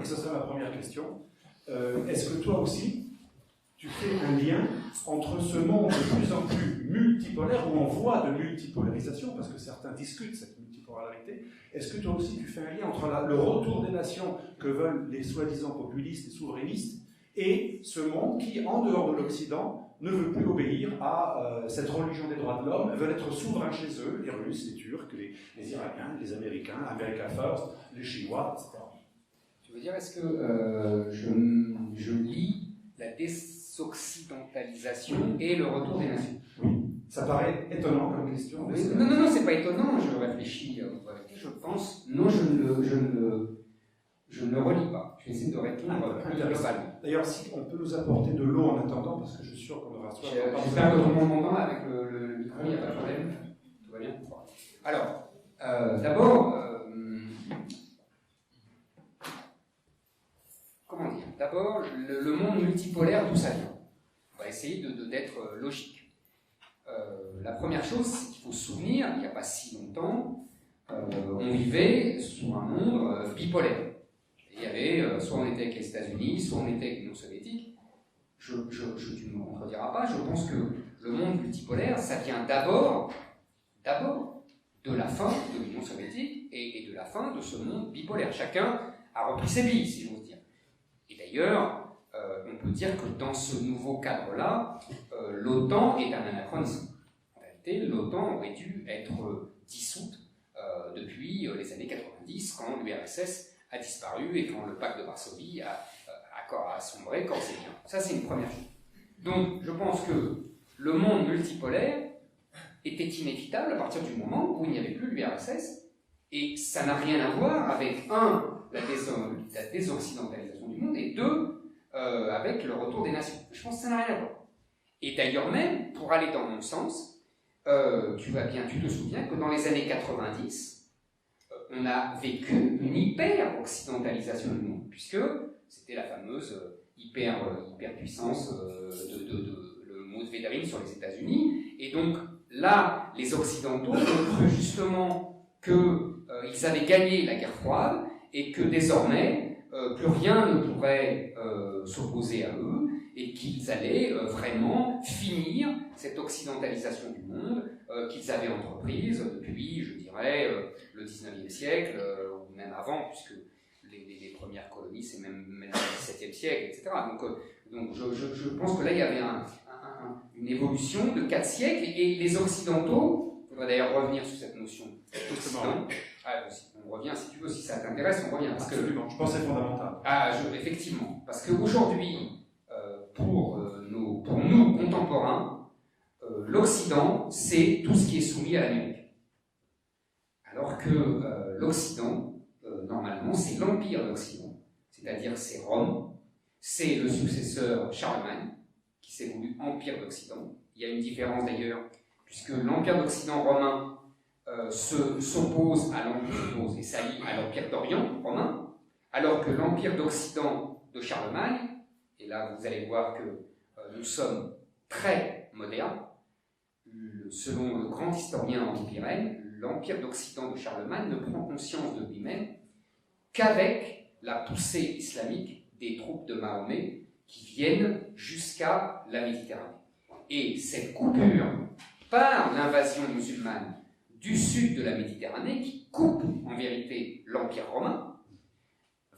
Et ça serait ma première question. Est-ce que toi aussi, tu fais un lien entre ce monde de plus en plus multipolaire, où on voit de multipolarisation, parce que certains discutent cette multipolarité, est-ce que toi aussi tu fais un lien entre le retour des nations que veulent les soi-disant populistes et souverainistes, et ce monde qui, en dehors de l'Occident, ne veut plus obéir à cette religion des droits de l'homme, veulent être souverains chez eux, les Russes, les Turcs, les Irakiens, les Américains, America First, les Chinois, etc. Tu veux dire, est-ce que je lis la désoccidentalisation et le retour des nations? Oui, ça paraît étonnant comme question. Oui, non, c'est pas étonnant, je réfléchis, je pense, non, je ne le relis pas. Je vais essayer de répondre plus globalement. D'ailleurs, si on peut nous apporter de l'eau en attendant, parce que je suis sûr qu'on aura soif. J'espère que tout le monde m'entend avec le micro, il n'y a pas de problème. Tout va bien? Alors, d'abord, comment dire? D'abord, le monde multipolaire, d'où ça vient? On va essayer d'être logique. La première chose, c'est qu'il faut se souvenir, il n'y a pas si longtemps, on vivait sous un monde bipolaire. Il y avait, soit on était avec les États-Unis, soit on était avec l'Union soviétique. Tu ne me contrediras pas, je pense que le monde multipolaire, ça vient d'abord de la fin de l'Union soviétique et de la fin de ce monde bipolaire. Chacun a repris ses billes, si j'ose dire. Et d'ailleurs, on peut dire que dans ce nouveau cadre-là, l'OTAN est un anachronisme. En réalité, l'OTAN aurait dû être dissoute depuis les années 90, quand l'URSS a disparu et quand le pacte de Varsovie a sombré corps et bien. Ça, c'est une première chose. Donc, je pense que le monde multipolaire était inévitable à partir du moment où il n'y avait plus l'URSS, et ça n'a rien à voir avec, la désoccidentalisation du monde, et deux, avec le retour des nations. Je pense que ça n'a rien à voir. Et d'ailleurs même, pour aller dans mon sens, tu te souviens que dans les années 90, on a vécu une hyper-occidentalisation du monde, puisque c'était la fameuse hyper-puissance le mot de Védrine sur les États-Unis, et donc là, les Occidentaux ont cru justement qu'ils avaient gagné la guerre froide, et que désormais, plus rien ne pourrait s'opposer à eux, et qu'ils allaient vraiment finir cette occidentalisation du monde qu'ils avaient entreprise depuis, je dirais, le 19e siècle, ou même avant, puisque les premières colonies, c'est même le 17e siècle, etc. Donc je pense que là, il y avait une évolution de 4 siècles, et les Occidentaux, il faudrait d'ailleurs revenir sur cette notion d'Occident. On revient, si tu veux, si ça t'intéresse, on revient. Absolument, je pense que c'est fondamental. Effectivement, parce qu'aujourd'hui, pour nous contemporains, l'Occident, c'est tout ce qui est soumis à l'Amérique. Alors que l'Occident, normalement, c'est l'Empire d'Occident, c'est-à-dire c'est Rome, c'est le successeur Charlemagne, qui s'est voulu Empire d'Occident. Il y a une différence d'ailleurs, puisque l'Empire d'Occident romain s'oppose à l'Empire et s'allie à l'Empire d'Orient romain, alors que l'Empire d'Occident de Charlemagne, et là vous allez voir que nous sommes très modernes, selon le grand historien Henri Pirenne, l'Empire d'Occident de Charlemagne ne prend conscience de lui-même qu'avec la poussée islamique des troupes de Mahomet qui viennent jusqu'à la Méditerranée. Et cette coupure par l'invasion musulmane du sud de la Méditerranée, qui coupe en vérité l'Empire romain,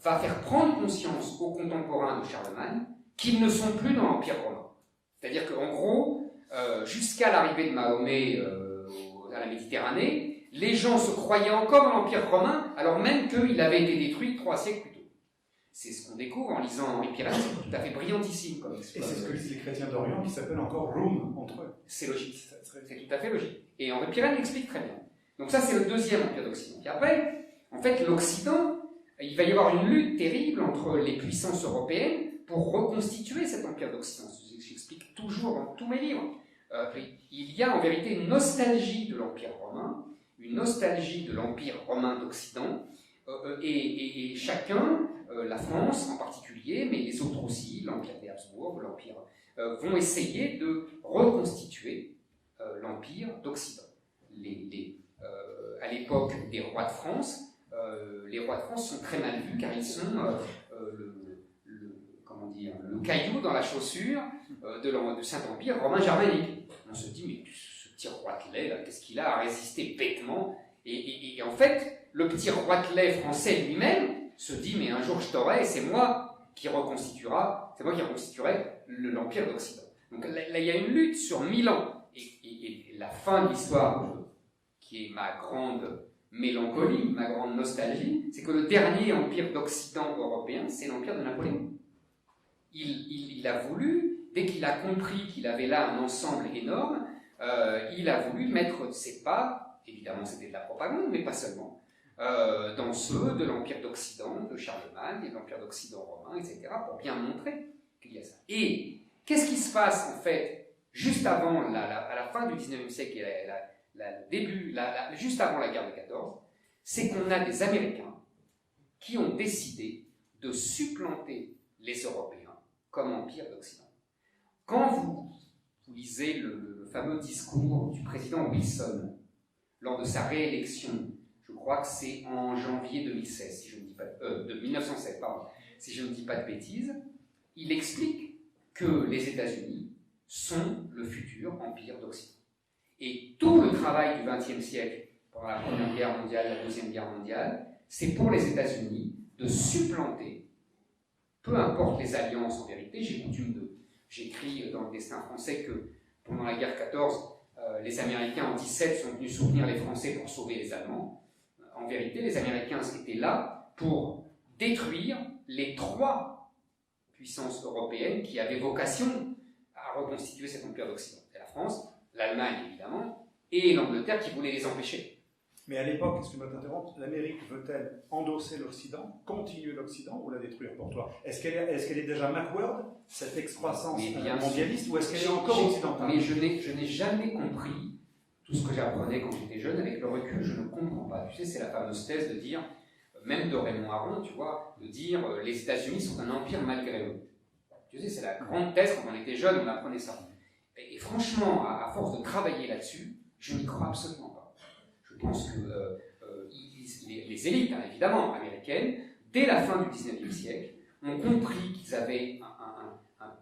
va faire prendre conscience aux contemporains de Charlemagne qu'ils ne sont plus dans l'Empire romain. C'est-à-dire qu'en gros, jusqu'à l'arrivée de Mahomet à la Méditerranée, les gens se croyaient encore dans l'Empire romain, alors même qu'il avait été détruit 3 siècles plus tôt. C'est ce qu'on découvre en lisant Henri Pirenne, c'est tout à fait brillantissime comme exploit. Et c'est ce que disent les chrétiens d'Orient qui s'appellent encore Rome entre eux. C'est logique, c'est tout à fait logique. Et Henri Pirenne l'explique très bien. Donc ça, c'est le deuxième empire d'Occident. Et après, en fait, l'Occident, il va y avoir une lutte terrible entre les puissances européennes pour reconstituer cet empire d'Occident. J'explique toujours dans tous mes livres. Il y a en vérité une nostalgie de l'Empire romain, une nostalgie de l'Empire romain d'Occident, et chacun, la France en particulier, mais les autres aussi, l'Empire des Habsbourg, l'Empire, vont essayer de reconstituer l'Empire d'Occident. À l'époque des rois de France, les rois de France sont très mal vus car ils sont comment dire, le caillou dans la chaussure du Saint-Empire romain germanique. On se dit, mais ce petit roitelet, là, qu'est-ce qu'il a à résister bêtement et en fait, le petit roitelet français lui-même se dit, mais un jour je t'aurai, et c'est moi qui reconstituerai l'Empire d'Occident. Donc là, il y a une lutte sur 1000 ans. Et la fin de l'histoire, qui est ma grande mélancolie, ma grande nostalgie, c'est que le dernier empire d'Occident européen, c'est l'empire de Napoléon. Il a voulu, dès qu'il a compris qu'il avait là un ensemble énorme, il a voulu mettre ses pas, évidemment c'était de la propagande, mais pas seulement, dans ceux de l'Empire d'Occident, de Charlemagne, et de l'Empire d'Occident romain, etc., pour bien montrer qu'il y a ça. Et qu'est-ce qui se passe, en fait, juste avant, à la fin du XIXe siècle, et juste avant la guerre de 14, c'est qu'on a des Américains qui ont décidé de supplanter les Européens comme empire d'Occident. Quand vous lisez le fameux discours du président Wilson lors de sa réélection, je crois que c'est en janvier 2016, si je ne dis pas de 1907, pardon, si je ne dis pas de bêtises, il explique que les États-Unis sont le futur empire d'Occident. Et tout le travail du XXe siècle, pendant la Première Guerre mondiale, la Deuxième Guerre mondiale, c'est pour les États-Unis de supplanter, peu importe les alliances en vérité. J'écris dans le Destin français que pendant la guerre 14, les Américains en 17 sont venus soutenir les Français pour sauver les Allemands. En vérité, les Américains étaient là pour détruire les 3 puissances européennes qui avaient vocation à reconstituer cet empire d'Occident. C'est la France, l'Allemagne évidemment, et l'Angleterre qui voulait les empêcher. Mais à l'époque, excuse-moi de t'interrompre, l'Amérique veut-elle endosser l'Occident, continuer l'Occident ou la détruire pour toi? Est-ce qu'elle est déjà backward, cette excroissance mondialiste, ou est-ce qu'elle est encore occidentale? Mais je n'ai jamais compris tout ce que j'apprenais quand j'étais jeune. Avec le recul, je ne comprends pas. Tu sais, c'est la fameuse thèse de dire, même de Raymond Aron, tu vois, de dire les États-Unis sont un empire malgré eux. Tu sais, c'est la grande thèse, quand on était jeune, on apprenait ça. Et franchement, à force de travailler là-dessus, je n'y crois absolument pas. Je pense que les élites, hein, évidemment, américaines, dès la fin du XIXe siècle, ont compris qu'ils avaient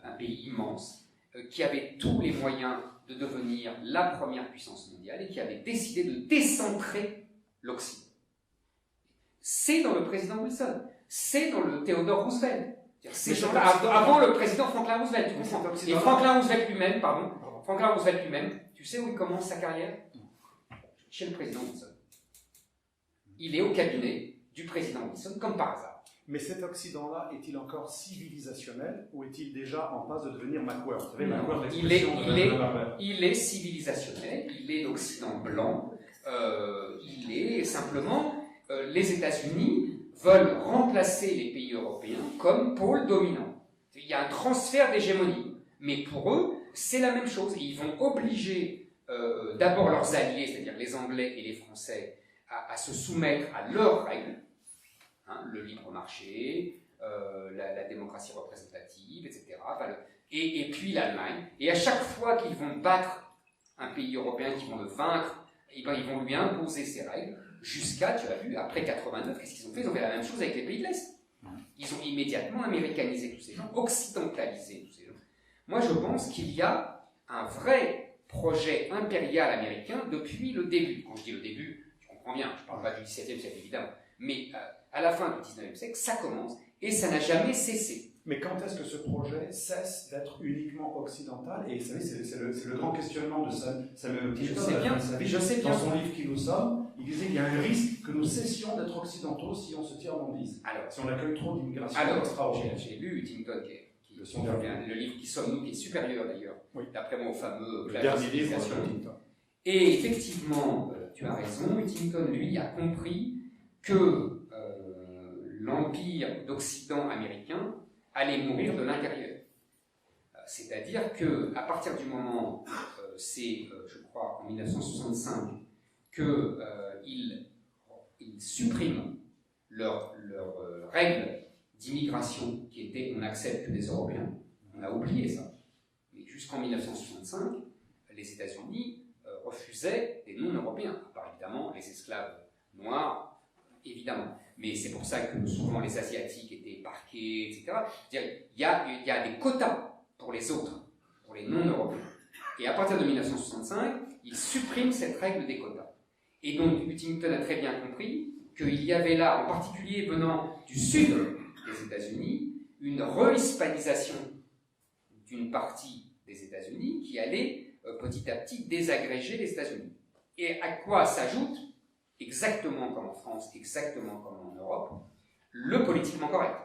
un pays immense, qui avait tous les moyens de devenir la première puissance mondiale et qui avait décidé de décentrer l'Occident. C'est dans le président Wilson, c'est dans le Theodore Roosevelt. Ces gens-là, avant le président Franklin Roosevelt, tu comprends. Et Franklin Roosevelt lui-même, tu sais où il commence sa carrière? Chez le président Wilson. Il est au cabinet du président Wilson, comme par hasard. Mais cet Occident-là, est-il encore civilisationnel ou est-il déjà en passe de devenir Macquarie? Vous savez, Macquarie, il est civilisationnel, il est l'Occident blanc, il est simplement... les États-Unis veulent remplacer les pays européens comme pôle dominant. Il y a un transfert d'hégémonie. Mais pour eux, c'est la même chose. Ils vont obliger d'abord leurs alliés, c'est-à-dire les Anglais et les Français, à se soumettre à leurs règles, hein, le libre marché, la démocratie représentative, etc. Et puis l'Allemagne. Et à chaque fois qu'ils vont battre un pays européen, qu'ils vont le vaincre, et ben, ils vont lui imposer ces règles, jusqu'à, tu as vu, après 89, qu'est-ce qu'ils ont fait? Ils ont fait la même chose avec les pays de l'Est. Ils ont immédiatement américanisé tous ces gens, occidentalisé tous ces gens. Moi, je pense qu'il y a un vrai projet impérial américain depuis le début. Quand je dis le début, tu comprends bien, je ne parle pas du XVIIe siècle, évidemment, mais à la fin du XIXe siècle, ça commence, et ça n'a jamais cessé. Mais quand est-ce que ce projet cesse d'être uniquement occidental? Et vous savez, c'est le grand questionnement de Samuel Huntington. Je sais bien. Dans son livre Qui nous sommes, il disait qu'il y a un risque que nous cessions d'être occidentaux si on se tire en bise. Alors, si on accueille trop d'immigration extraordinaire. J'ai lu Huntington, le livre Qui sommes-nous, qui est supérieur d'ailleurs, oui, d'après moi au fameux dernier livre d'Huntington. Et effectivement, tu as raison, Huntington, lui, a compris que l'empire d'Occident américain allait mourir de l'intérieur. C'est-à-dire qu'à partir du moment, je crois, en 1965, qu'ils suppriment leurs règles d'immigration qui étaient « on n'accepte que des Européens », on a oublié ça. Mais jusqu'en 1965, les États-Unis refusaient des non-Européens, à part évidemment les esclaves noirs, évidemment. mais c'est pour ça que souvent les Asiatiques étaient parqués, etc. C'est-à-dire, il y a des quotas pour les autres, pour les non-européens. Et à partir de 1965, il supprime cette règle des quotas. Et donc, Huntington a très bien compris qu'il y avait là, en particulier venant du sud des États-Unis, une re-hispanisation d'une partie des États-Unis qui allait petit à petit désagréger les États-Unis. Et à quoi s'ajoute, exactement comme en France, exactement comme en Europe, le politiquement correct.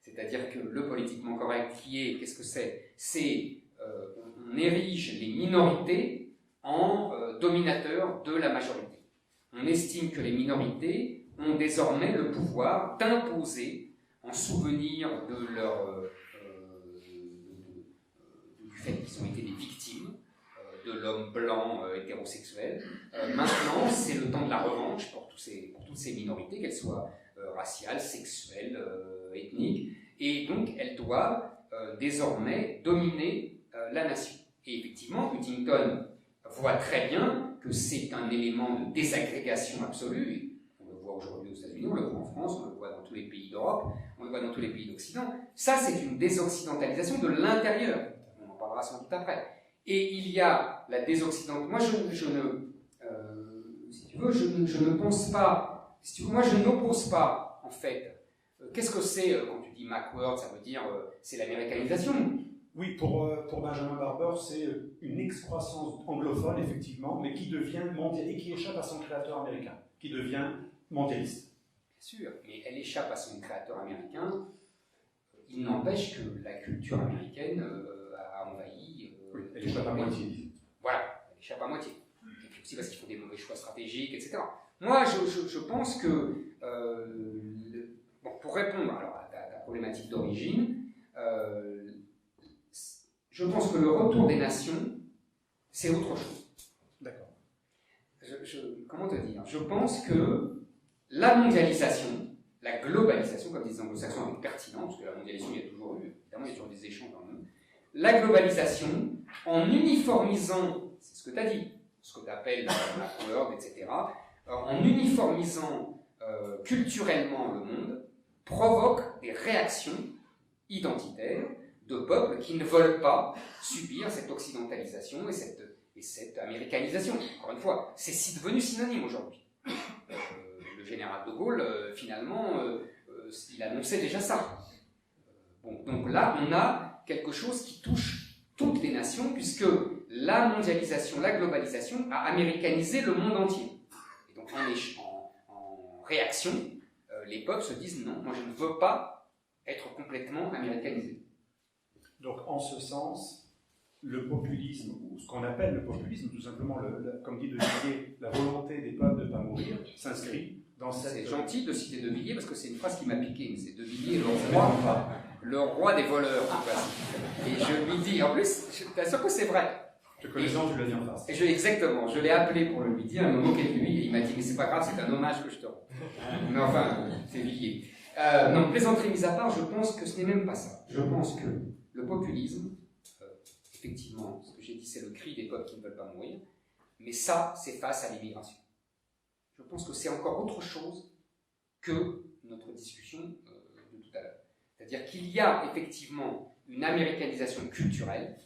C'est-à-dire que le politiquement correct qui est, qu'est-ce que c'est? C'est, on érige les minorités en dominateurs de la majorité. On estime que les minorités ont désormais le pouvoir d'imposer, en souvenir de leur du fait qu'ils ont été des victimes de l'homme blanc hétérosexuel. Maintenant, c'est le temps de la revanche pour toutes ces minorités, qu'elles soient raciales, sexuelles, ethniques, et donc elles doivent désormais dominer la nation. Et effectivement, Huntington voit très bien que c'est un élément de désagrégation absolue. On le voit aujourd'hui aux États-Unis, on le voit en France, on le voit dans tous les pays d'Europe, on le voit dans tous les pays d'Occident. Ça, c'est une désoccidentalisation de l'intérieur. On en parlera sans doute après. Et il y a la désoccidentalisation. Moi, si tu veux, je ne pense pas. Si tu veux, moi, je n'oppose pas, en fait. Qu'est-ce que c'est quand tu dis Macworld? Ça veut dire c'est l'américanisation. Oui, pour Benjamin Barber, c'est une excroissance anglophone, effectivement, mais qui devient mondiale et qui échappe à son créateur américain, qui devient mondialiste. Bien sûr, mais elle échappe à son créateur américain. Il n'empêche que la culture américaine a envahi. Oui, elle échappe à moitié. Voilà, elle échappe à moitié. Et puis aussi parce qu'ils font des mauvais choix stratégiques, etc. Moi, je pense que, pour répondre alors, à ta problématique d'origine, je pense que le retour des nations, c'est autre chose. D'accord. Comment te dire? Je pense que la mondialisation, la globalisation, comme disent les anglo-saxons avec pertinent, parce que la mondialisation, il y a toujours eu, évidemment, il y a toujours des échanges dans le monde. La globalisation, en uniformisant, c'est ce que tu as dit, ce que tu appelles la World, etc., en uniformisant culturellement le monde, provoque des réactions identitaires de peuples qui ne veulent pas subir cette occidentalisation et cette américanisation. Encore une fois, c'est devenu synonyme aujourd'hui. Le général de Gaulle, finalement, il annonçait déjà ça. Bon, donc là, on a quelque chose qui touche toutes les nations, puisque la mondialisation, la globalisation a américanisé le monde entier. Et donc, en réaction, les peuples se disent non, moi je ne veux pas être complètement américanisé. Donc, en ce sens, le populisme, ou ce qu'on appelle le populisme, tout simplement, comme dit De Villiers, la volonté des peuples de ne pas mourir, s'inscrit dans cette... C'est gentil de citer De Villiers, parce que c'est une phrase qui m'a piqué, mais c'est De Villiers, le roi des voleurs. Et je lui dis, en plus, je t'assure que c'est vrai. Je te connaissant, tu l'as dit en face. Exactement, je l'ai appelé pour lui dire, il me moquait de lui, et il m'a dit, mais c'est pas grave, c'est un hommage que je te rends. Mais enfin, c'est Villiers. Non, plaisanterie mise à part, je pense que ce n'est même pas ça. Je pense que le populisme, effectivement, ce que j'ai dit, c'est le cri des peuples qui ne veulent pas mourir, mais ça, c'est face à l'immigration. Je pense que c'est encore autre chose que notre discussion de tout à l'heure. C'est-à-dire qu'il y a effectivement une américanisation culturelle,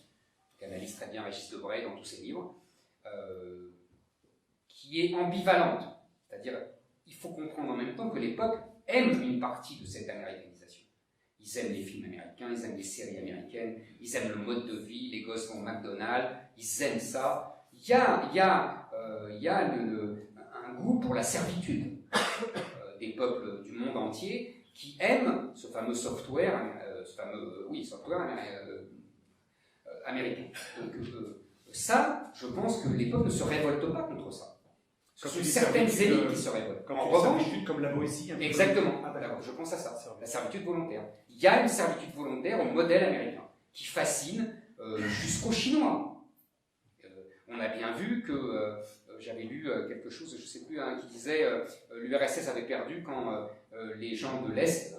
qu'analyse très bien Régis Debray dans tous ses livres, qui est ambivalente. C'est-à-dire, il faut comprendre en même temps que les peuples aiment une partie de cette américanisation. Ils aiment les films américains, ils aiment les séries américaines, ils aiment le mode de vie, les gosses vont au McDonald's, ils aiment ça. Il y a un goût pour la servitude des peuples du monde entier qui aiment ce fameux software, software américain. Donc, ça, je pense que les peuples ne se révoltent pas contre ça. Ce sont certaines élites qui se révoltent. En revanche, comme la Boétie. Exactement. Je pense à ça. La servitude volontaire. Il y a une servitude volontaire au modèle américain qui fascine jusqu'aux Chinois. On a bien vu que j'avais lu quelque chose, je ne sais plus, qui disait l'URSS avait perdu quand les gens de l'Est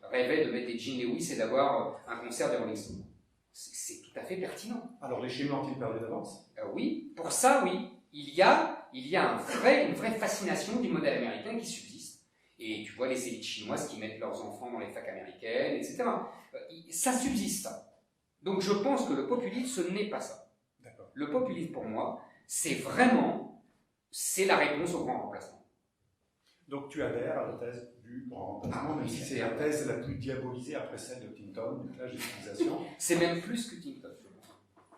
rêvaient de mettre des Gene Lewis et d'avoir un concert des Rolling Stones. C'est tout à fait pertinent. Alors les Chinois ont-ils perdu d'avance? Oui, pour ça, oui. Il y a une vraie fascination du modèle américain qui subsiste. Et tu vois les élites chinoises qui mettent leurs enfants dans les facs américaines, etc. Ça subsiste. Donc je pense que le populisme, ce n'est pas ça. Le populisme, pour moi, c'est la réponse au grand remplacement. Donc tu adhères à la thèse du grand remplacement, même si c'est la thèse la plus diabolisée après celle de Tinton, la généralisation. C'est même plus que Tinton.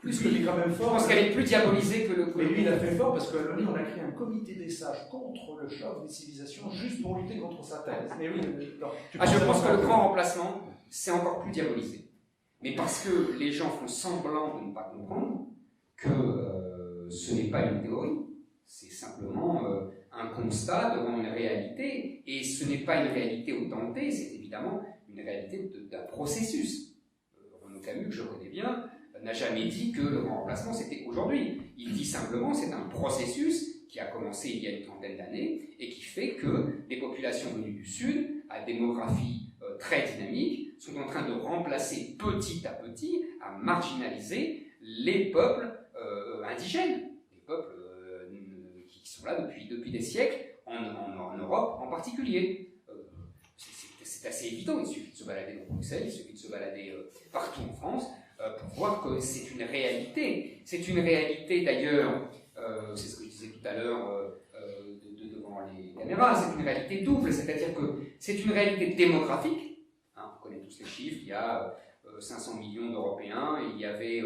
Plus que lui, quand même fort. Je pense qu'elle est plus diabolisée que le... Mais lui, il a fait fort parce que lui, on a créé un comité des sages contre le choc des civilisations juste pour lutter contre sa thèse. Mais oui, je pense que le grand remplacement, c'est encore plus diabolisé. Mais parce que les gens font semblant de ne pas comprendre que ce n'est pas une théorie, c'est simplement un constat devant une réalité, et ce n'est pas une réalité autentée, c'est évidemment une réalité d'un processus. Renaud Camus, que je connais bien, n'a jamais dit que le grand remplacement c'était aujourd'hui. Il dit simplement que c'est un processus qui a commencé il y a une trentaine d'années et qui fait que des populations venues du Sud, à démographie très dynamique, sont en train de remplacer petit à petit, à marginaliser les peuples indigènes, les peuples qui sont là depuis des siècles, en Europe en particulier. C'est assez évident, il suffit de se balader dans Bruxelles, il suffit de se balader partout en France, pour voir que c'est une réalité. C'est une réalité d'ailleurs, c'est ce que je disais tout à l'heure devant les caméras, c'est une réalité double, c'est-à-dire que c'est une réalité démographique. On connaît tous les chiffres, il y a 500 millions d'Européens, et il y avait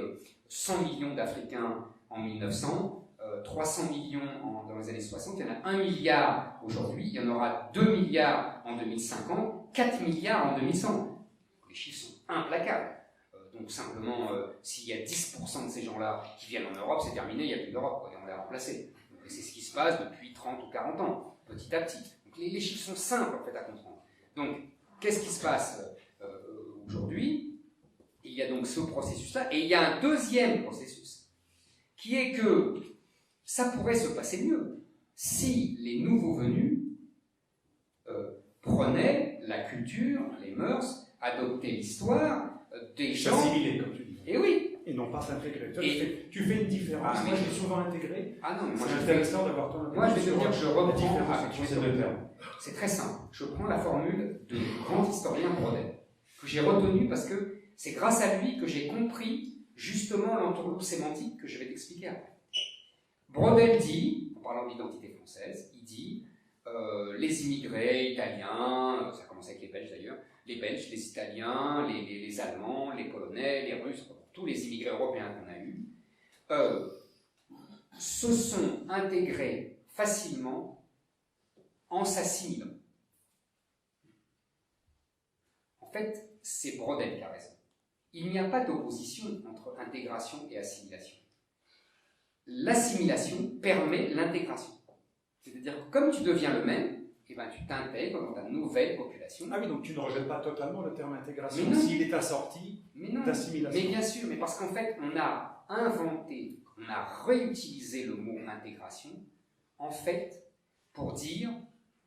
100 millions d'Africains en 1900, 300 millions dans les années 60, il y en a 1 milliard aujourd'hui, il y en aura 2 milliards en 2050, 4 milliards en 2100. Les chiffres sont implacables. Donc simplement, s'il y a 10% de ces gens-là qui viennent en Europe, c'est terminé, il n'y a plus d'Europe, et on les a remplacés. Et c'est ce qui se passe depuis 30 ou 40 ans, petit à petit. Donc les chiffres sont simples en fait à comprendre. Donc, qu'est-ce qui se passe aujourd'hui? Il y a donc ce processus-là, et il y a un deuxième processus, qui est que ça pourrait se passer mieux si les nouveaux venus prenaient la culture, les mœurs, adoptaient l'histoire des gens. S'assimiler, comme tu dis. Et oui. Et non pas s'intégrer. Tu fais une différence. Moi, j'ai souvent intégré. Non, mais moi, c'est intéressant d'avoir ton Moi, je vais te dire, je reprends. termes. C'est très simple. Je prends la formule de grand historien Brodel, que j'ai retenue parce que c'est grâce à lui que j'ai compris justement l'entourloupe sémantique que je vais t'expliquer après. Brodel dit, en parlant d'identité française, il dit les immigrés italiens, ça commence avec les Belges d'ailleurs, les Belges, les Italiens, les Allemands, les Polonais, les Russes, tous les immigrés européens qu'on a eus, se sont intégrés facilement en s'assimilant. En fait, c'est Brodel qui a raison. Il n'y a pas d'opposition entre intégration et assimilation. L'assimilation permet l'intégration. C'est-à-dire que comme tu deviens le même, tu t'intègres dans ta nouvelle population. Ah oui, donc tu ne rejettes pas totalement le terme intégration s'il est assorti d'assimilation. Mais bien sûr, mais parce qu'en fait, on a inventé, on a réutilisé le mot intégration, en fait, pour dire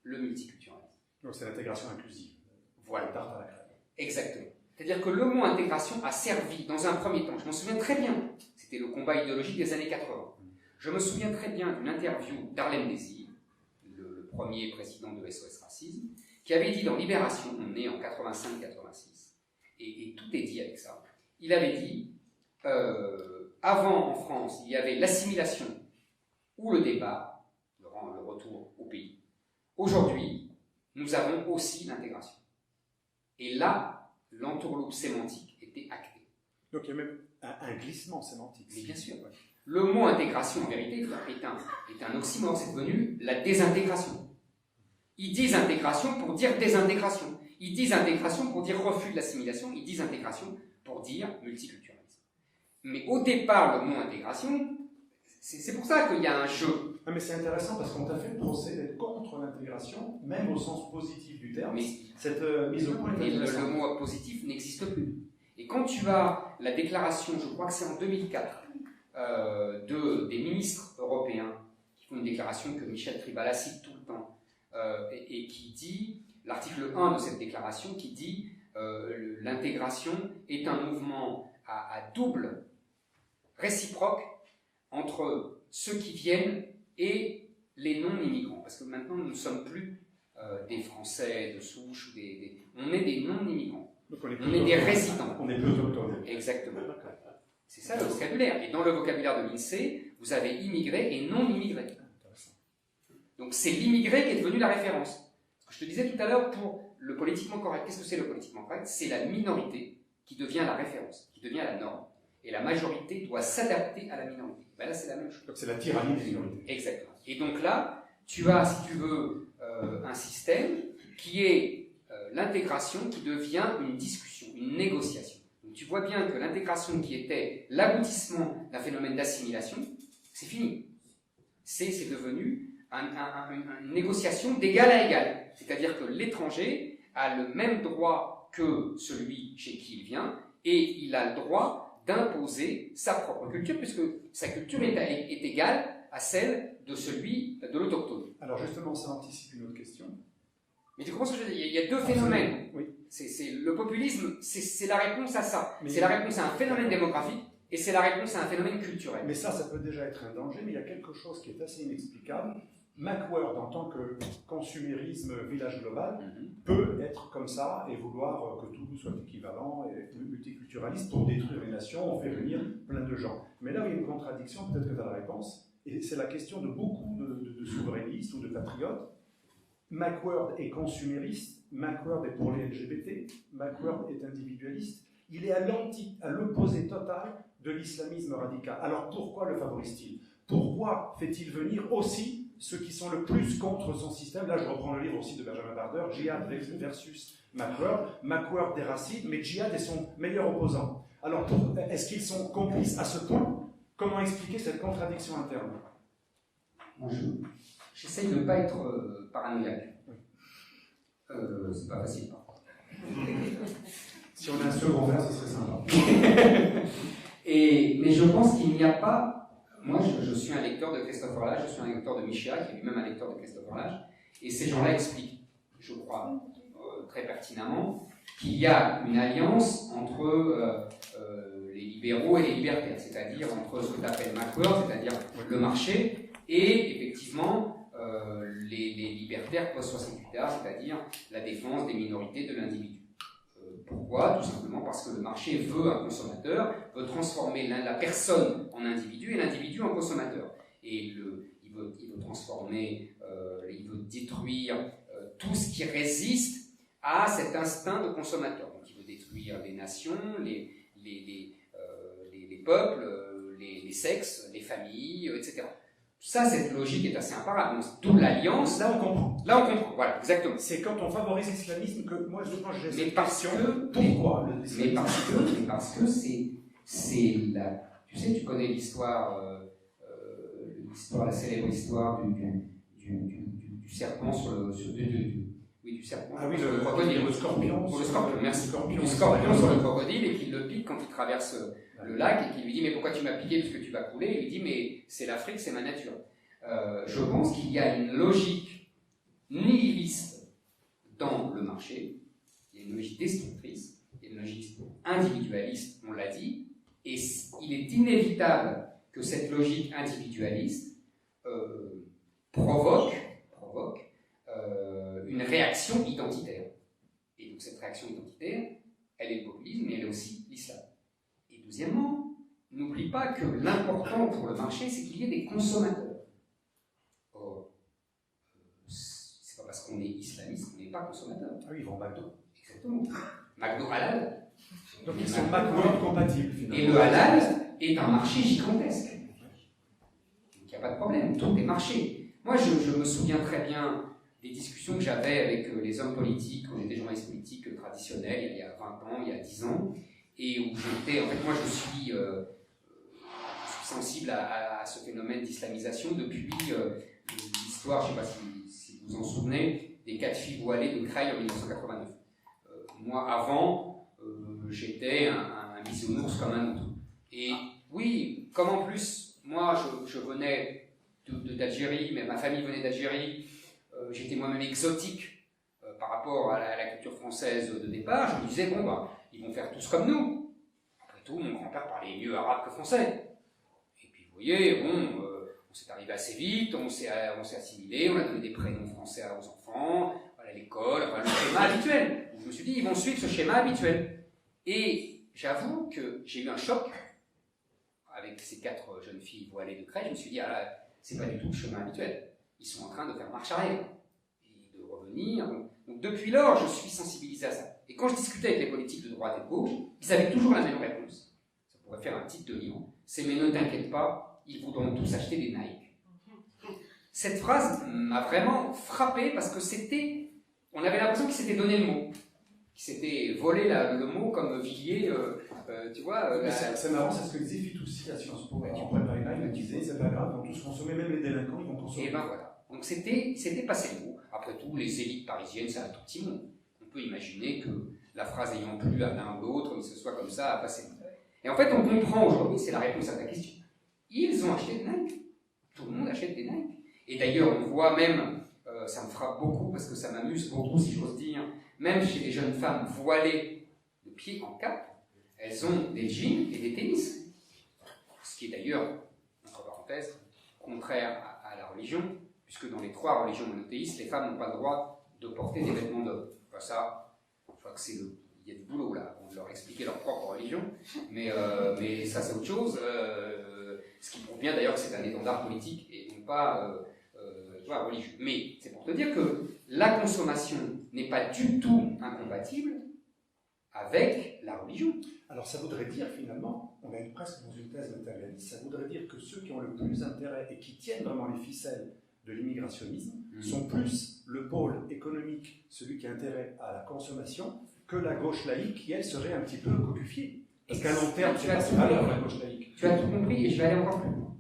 le multiculturalisme. Donc c'est l'intégration inclusive. Voilà. Tarte à la crème. Exactement. C'est-à-dire que le mot intégration a servi dans un premier temps, je m'en souviens très bien, c'était le combat idéologique des années 80. Je me souviens très bien d'une interview d'Harlem Désir, le premier président de SOS Racisme, qui avait dit dans Libération, on est en 85-86, et tout est dit avec ça, il avait dit, avant en France, il y avait l'assimilation ou le débat, le retour au pays. Aujourd'hui, nous avons aussi l'intégration. Et là, l'entourloupe sémantique était actée. Donc il y a même un glissement sémantique. Mais bien sûr. Le mot intégration, en vérité, est un oxymore, c'est devenu la désintégration. Ils disent intégration pour dire désintégration. Ils disent intégration pour dire refus de l'assimilation. Ils disent intégration pour dire multiculturalisme. Mais au départ, le mot intégration, c'est pour ça qu'il y a un jeu. Ah mais c'est intéressant parce qu'on t'a fait le procès d'être contre l'intégration, même au sens positif du terme. Mais cette mise au point est intéressante. Le mot positif n'existe plus. Et quand tu as la déclaration, je crois que c'est en 2004, des ministres européens qui font une déclaration que Michel Tribala cite tout le temps, et qui dit, l'article 1 de cette déclaration, qui dit l'intégration est un mouvement à double réciproque entre ceux qui viennent et les non-immigrants. Parce que maintenant, nous ne sommes plus des Français de souche, on est des non-immigrants. On est des résidents. On est plus autochtones. Exactement. C'est ça le vocabulaire. Et dans le vocabulaire de l'INSEE, vous avez immigré et non-immigré. Donc c'est l'immigré qui est devenu la référence. Ce que je te disais tout à l'heure pour le politiquement correct. Qu'est-ce que c'est le politiquement correct? C'est la minorité qui devient la référence, qui devient la norme. Et la majorité doit s'adapter à la minorité. Ben là, c'est la même chose. Donc c'est la tyrannie des minorités. Exactement. Et donc là, tu as, si tu veux, un système qui est l'intégration qui devient une discussion, une négociation. Donc tu vois bien que l'intégration qui était l'aboutissement d'un phénomène d'assimilation, c'est fini. C'est devenu une négociation d'égal à égal. C'est-à-dire que l'étranger a le même droit que celui chez qui il vient, et il a le droit d'imposer sa propre culture, puisque sa culture est égale à celle de celui de l'autochtone. Alors justement, ça anticipe une autre question. Mais tu comprends ce que je veux dire? Il y a deux phénomènes. Oui. Le populisme, c'est la réponse à ça. C'est la réponse à un phénomène démographique, et c'est la réponse à un phénomène culturel. Mais ça peut déjà être un danger, mais il y a quelque chose qui est assez inexplicable. McWord, en tant que consumérisme village global, peut être comme ça et vouloir que tout soit équivalent et multiculturaliste pour détruire les nations, on fait venir plein de gens. Mais là où il y a une contradiction, peut-être que tu as la réponse, et c'est la question de beaucoup de souverainistes ou de patriotes. McWord est consumériste, McWord est pour les LGBT, McWord est individualiste, il est à l'opposé total de l'islamisme radical. Alors pourquoi le favorise-t-il? Pourquoi fait-il venir aussi ceux qui sont le plus contre son système? Là, je reprends le livre aussi de Benjamin Barder, Djihad versus McWord. McWord déracine, mais Djihad est son meilleur opposant. Alors, est-ce qu'ils sont complices à ce point? Comment expliquer cette contradiction interne? J'essaye de ne pas être paranoïaque. C'est pas facile. Si on a un second verre, ce serait sympa. Mais je pense qu'il n'y a pas... Moi, je suis un lecteur de Christopher Lage, je suis un lecteur de Michéa, qui est lui-même un lecteur de Christopher Lage, et ces gens-là expliquent, je crois, très pertinemment, qu'il y a une alliance entre les libéraux et les libertaires, c'est-à-dire entre ce que tu appelles McWord, c'est-à-dire le marché, et effectivement les libertaires post-68, c'est-à-dire la défense des minorités de l'individu. Pourquoi? Tout simplement parce que le marché veut un consommateur, veut transformer la personne en individu et l'individu en consommateur. Et il veut transformer, il veut détruire tout ce qui résiste à cet instinct de consommateur. Donc il veut détruire les nations, les peuples, les sexes, les familles, etc. Ça, cette logique est assez imparable. D'où l'alliance. Là, on comprend. Voilà, exactement. C'est quand on favorise l'islamisme que moi, je pense que j'ai cette parce question. Que, pourquoi mais parce que c'est la... Tu sais, tu connais l'histoire, la célèbre histoire du serpent du serpent. Ah oui, le crocodile. Le scorpion. Le scorpion, merci. Le scorpion sur le crocodile et qu'il le pique quand il traverse le lac et qu'il lui dit mais pourquoi tu m'as piqué parce que tu vas couler? Et il lui dit mais c'est l'Afrique, c'est ma nature. Je pense qu'il y a une logique nihiliste dans le marché, il y a une logique destructrice, il y a une logique individualiste, on l'a dit, et il est inévitable que cette logique individualiste provoque une réaction identitaire. Et donc cette réaction identitaire, elle est le populisme, mais elle est aussi l'islam. Et deuxièmement, n'oublie pas que l'important pour le marché, c'est qu'il y ait des consommateurs. Or, c'est pas parce qu'on est islamiste qu'on n'est pas consommateur. Ah oui, ils vont au McDo. Exactement. McDo halal. Donc ils sont McWord compatibles finalement. Et le halal est un marché gigantesque. Donc il n'y a pas de problème, tout est marché. Moi, je me souviens très bien des discussions que j'avais avec les hommes politiques, quand j'étais journaliste politique traditionnel, il y a 20 ans, il y a 10 ans, et où j'étais, en fait, moi je suis sensible à ce phénomène d'islamisation depuis l'histoire, je ne sais pas si vous vous en souvenez, des 4 filles voilées de Creil en 1989. Moi, avant, j'étais un bisounours comme un autre. Et oui, comme en plus, moi je venais d'Algérie, mais ma famille venait d'Algérie, j'étais moi-même exotique par rapport à la culture française de départ, je me disais, bon, bah, ils vont faire tous comme nous. Après tout, mon grand-père parlait mieux arabe que français. Et puis, vous voyez, bon, on s'est arrivé assez vite, on s'est assimilé, on a donné des prénoms français aux enfants, à l'école, enfin, le schéma habituel. Je me suis dit, ils vont suivre ce schéma habituel. Et j'avoue que j'ai eu un choc avec ces 4 jeunes filles voilées de crèche. Je me suis dit, ah là, c'est pas du tout le chemin habituel. Ils sont en train de faire marche arrière et de revenir. Donc depuis lors, je suis sensibilisé à ça. Et quand je discutais avec les politiques de droite et de gauche, ils avaient toujours la même réponse. Ça pourrait faire un titre de livre. C'est mais ne t'inquiète pas, ils voudront tous acheter des Nike. Cette phrase m'a vraiment frappé parce que c'était, on avait l'impression qu'ils s'étaient donné le mot, qu'ils s'étaient volé le mot comme Villiers, tu vois. C'est marrant, c'est ce que disait Fitoussi à Sciences Po, qui préparait Nike, il disait c'est pas grave, ils vont tous consommer, même les délinquants, ils vont consommer. Et ben voilà. Donc c'était passé le mot. Après tout, les élites parisiennes, c'est un tout petit mot. On peut imaginer que la phrase ayant plu à l'un ou l'autre, que ce soit comme ça, à passer le mot. Et en fait, on comprend aujourd'hui, c'est la réponse à ta question. Ils ont acheté des Nike. Tout le monde achète des Nike. Et d'ailleurs, on voit même, ça me frappe beaucoup parce que ça m'amuse beaucoup, si j'ose dire, même chez les jeunes femmes voilées de pied en cap, elles ont des jeans et des tennis. Ce qui est d'ailleurs, entre parenthèses, contraire à la religion, puisque dans les 3 religions monothéistes, les femmes n'ont pas le droit de porter des vêtements d'hommes. Enfin, ça, je crois que il y a du boulot là, avant de leur expliquer leur propre religion, mais ça c'est autre chose, ce qui prouve bien d'ailleurs que c'est un étendard politique et non pas religieux. Mais c'est pour te dire que la consommation n'est pas du tout incompatible avec la religion. Alors ça voudrait dire finalement, on est presque dans une thèse matérialiste, ça voudrait dire que ceux qui ont le plus intérêt et qui tiennent vraiment les ficelles de l'immigrationnisme sont plus le pôle économique, celui qui a intérêt à la consommation, que la gauche laïque qui, elle, serait un petit peu cocufiée. Parce qu'à long terme, c'est pas ses valeurs, la gauche laïque. Tu as tout compris et je vais aller encore plus loin.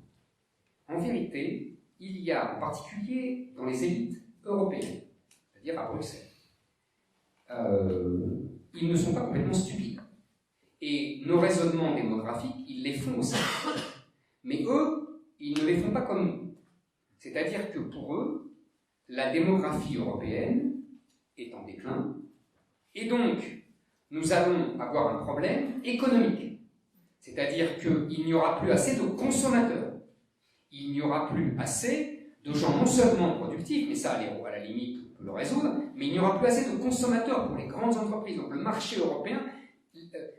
En vérité, il y a en particulier dans les élites européennes, c'est-à-dire à Bruxelles, ils ne sont pas complètement stupides. Et nos raisonnements démographiques, ils les font aussi. Mais eux, ils ne les font pas comme nous. C'est-à-dire que pour eux, la démographie européenne est en déclin, et donc nous allons avoir un problème économique. C'est-à-dire qu'il n'y aura plus assez de consommateurs. Il n'y aura plus assez de gens non seulement productifs, mais ça, à la limite, on peut le résoudre, mais il n'y aura plus assez de consommateurs pour les grandes entreprises. Donc le marché européen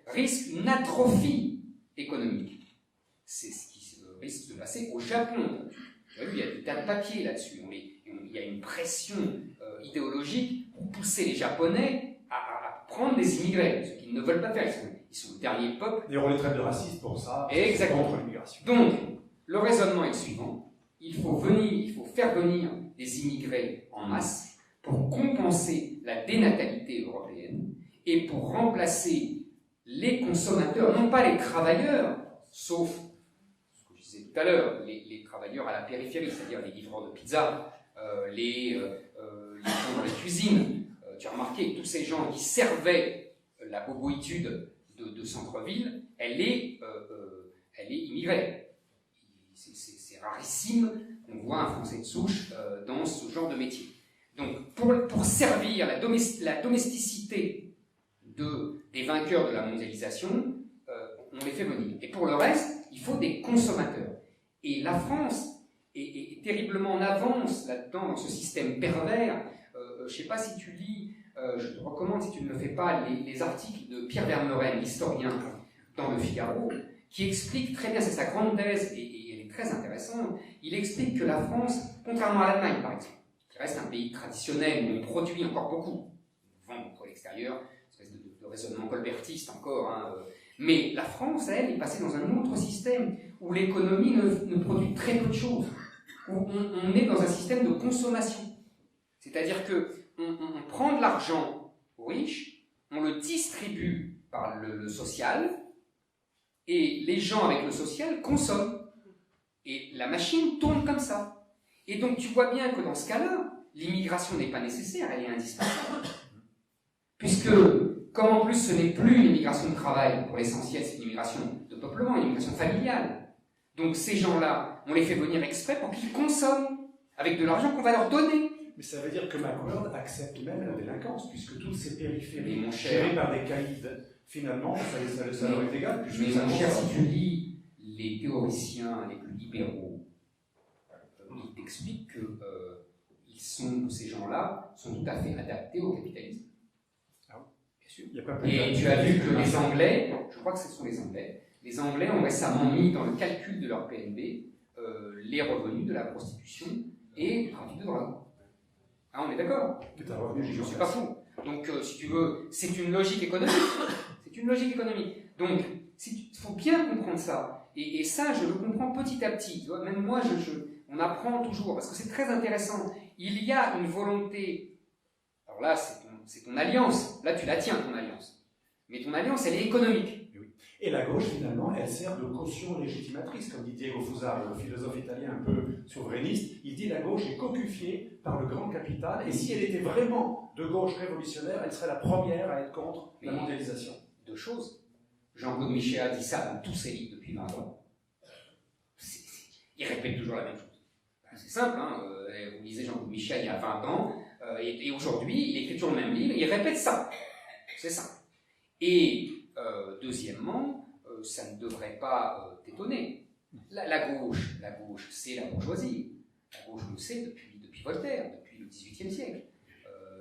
risque une atrophie économique. C'est ce qui risque de se passer au Japon. Tu as vu, il y a des tas de papiers là-dessus. Il y a une pression idéologique pour pousser les Japonais à prendre des immigrés, ce qu'ils ne veulent pas faire. Ils sont le dernier peuple. Et on les traite de racistes pour ça. Exactement. Contre l'immigration. Donc, le raisonnement est le suivant. Il faut faire venir des immigrés en masse pour compenser la dénatalité européenne et pour remplacer les consommateurs, non pas les travailleurs, sauf ce que je disais tout à l'heure, les travailleurs à la périphérie, c'est-à-dire les livreurs de pizza, les gens dans les cuisines. Tu as remarqué que tous ces gens qui servaient la boboïtude de centre-ville, elle est immigrée. C'est rarissime qu'on voit un Français de souche dans ce genre de métier. Donc, pour servir la domesticité des vainqueurs de la mondialisation, on les fait venir. Et pour le reste, il faut des consommateurs. Et la France est terriblement en avance là-dedans, dans ce système pervers. Je ne sais pas si tu lis, je te recommande, si tu ne le fais pas, les articles de Pierre Vermeuren, l'historien, dans Le Figaro, qui explique très bien, c'est sa grande thèse, et elle est très intéressante. Il explique que la France, contrairement à l'Allemagne par exemple, qui reste un pays traditionnel où on produit encore beaucoup, on vend contre l'extérieur, une espèce de raisonnement colbertiste encore, mais la France, elle, est passée dans un autre système où l'économie ne produit très peu de choses, où on est dans un système de consommation. C'est-à-dire qu'on prend de l'argent aux riches, on le distribue par le social, et les gens avec le social consomment. Et la machine tourne comme ça. Et donc tu vois bien que dans ce cas-là, l'immigration n'est pas nécessaire, elle est indispensable. Puisque, comme en plus ce n'est plus une immigration de travail, pour l'essentiel c'est une immigration de peuplement, une immigration familiale. Donc ces gens-là, on les fait venir exprès pour qu'ils consomment, avec de l'argent qu'on va leur donner. Mais ça veut dire que Macron accepte même la délinquance, puisque toutes ces périphéries mon gérées par des caïds, finalement, ça leur est égal. Mais mon cher, si tu lis les théoriciens les plus libéraux, ils t'expliquent qu'ils que ces gens-là sont tout à fait adaptés au capitalisme. Ah oui. Bien sûr. Il y a pas Et tu as vu que les Anglais, je crois que ce sont les Anglais ont récemment mis dans le calcul de leur PNB les revenus de la prostitution et du trafic de drogue. Ah, on est d'accord? C'est un revenu Je ne suis gigantesque. pas fou. Donc, si tu veux, c'est une logique économique. C'est une logique économique. Donc, il faut bien comprendre ça. Et ça, je le comprends petit à petit. Tu vois, même moi, on apprend toujours, parce que c'est très intéressant. Il y a une volonté. Alors là, c'est ton alliance. Là, tu la tiens, ton alliance. Mais ton alliance, elle est économique. Et la gauche, finalement, elle sert de caution légitimatrice, comme dit Diego Fusaro, le philosophe italien un peu souverainiste. Il dit la gauche est cocufiée par le grand capital, et si elle était vraiment de gauche révolutionnaire, elle serait la première à être contre la mondialisation. Deux choses. Jean-Claude Michéa a dit ça dans tous ses livres depuis 20 ans. Il répète toujours la même chose. C'est simple, hein. Vous lisez Jean-Claude Michéa il y a 20 ans, et aujourd'hui, il écrit toujours le même livre, il répète ça. C'est simple. Et deuxièmement, ça ne devrait pas t'étonner. La gauche, c'est la bourgeoisie. La gauche, on le sait depuis Voltaire, depuis le XVIIIe siècle.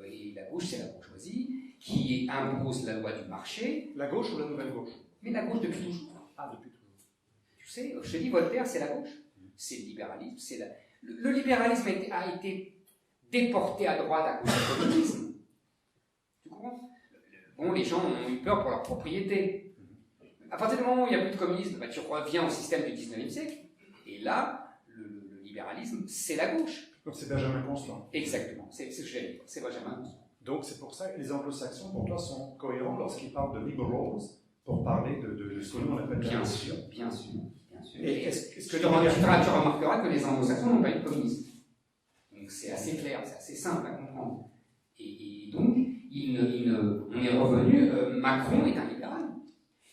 Et la gauche, c'est la bourgeoisie qui impose la loi du marché. La gauche ou la nouvelle gauche? Mais la gauche depuis toujours. Ah, depuis toujours. Tu sais, je te dis, Voltaire, c'est la gauche. C'est le libéralisme. Le libéralisme a été déporté à droite à cause du communisme. Tu comprends? Bon, les gens ont eu peur pour leur propriété. À partir du moment où il n'y a plus de communisme, bah, tu reviens au système du 19e siècle. Et là, le libéralisme, c'est la gauche. Donc c'est Benjamin Constant. Exactement, c'est ce que j'allais dire. C'est Benjamin Constant. Donc c'est pour ça que les anglo-saxons, pour toi, sont cohérents lorsqu'ils parlent de liberals, pour parler de ce que nous on appelle bien la sûr, bien sûr, bien sûr. Et est-ce que tu remarqueras que les anglo-saxons n'ont pas eu de communisme. Donc c'est assez clair, c'est assez simple à comprendre. Et donc, on est revenu, Macron est un libéral.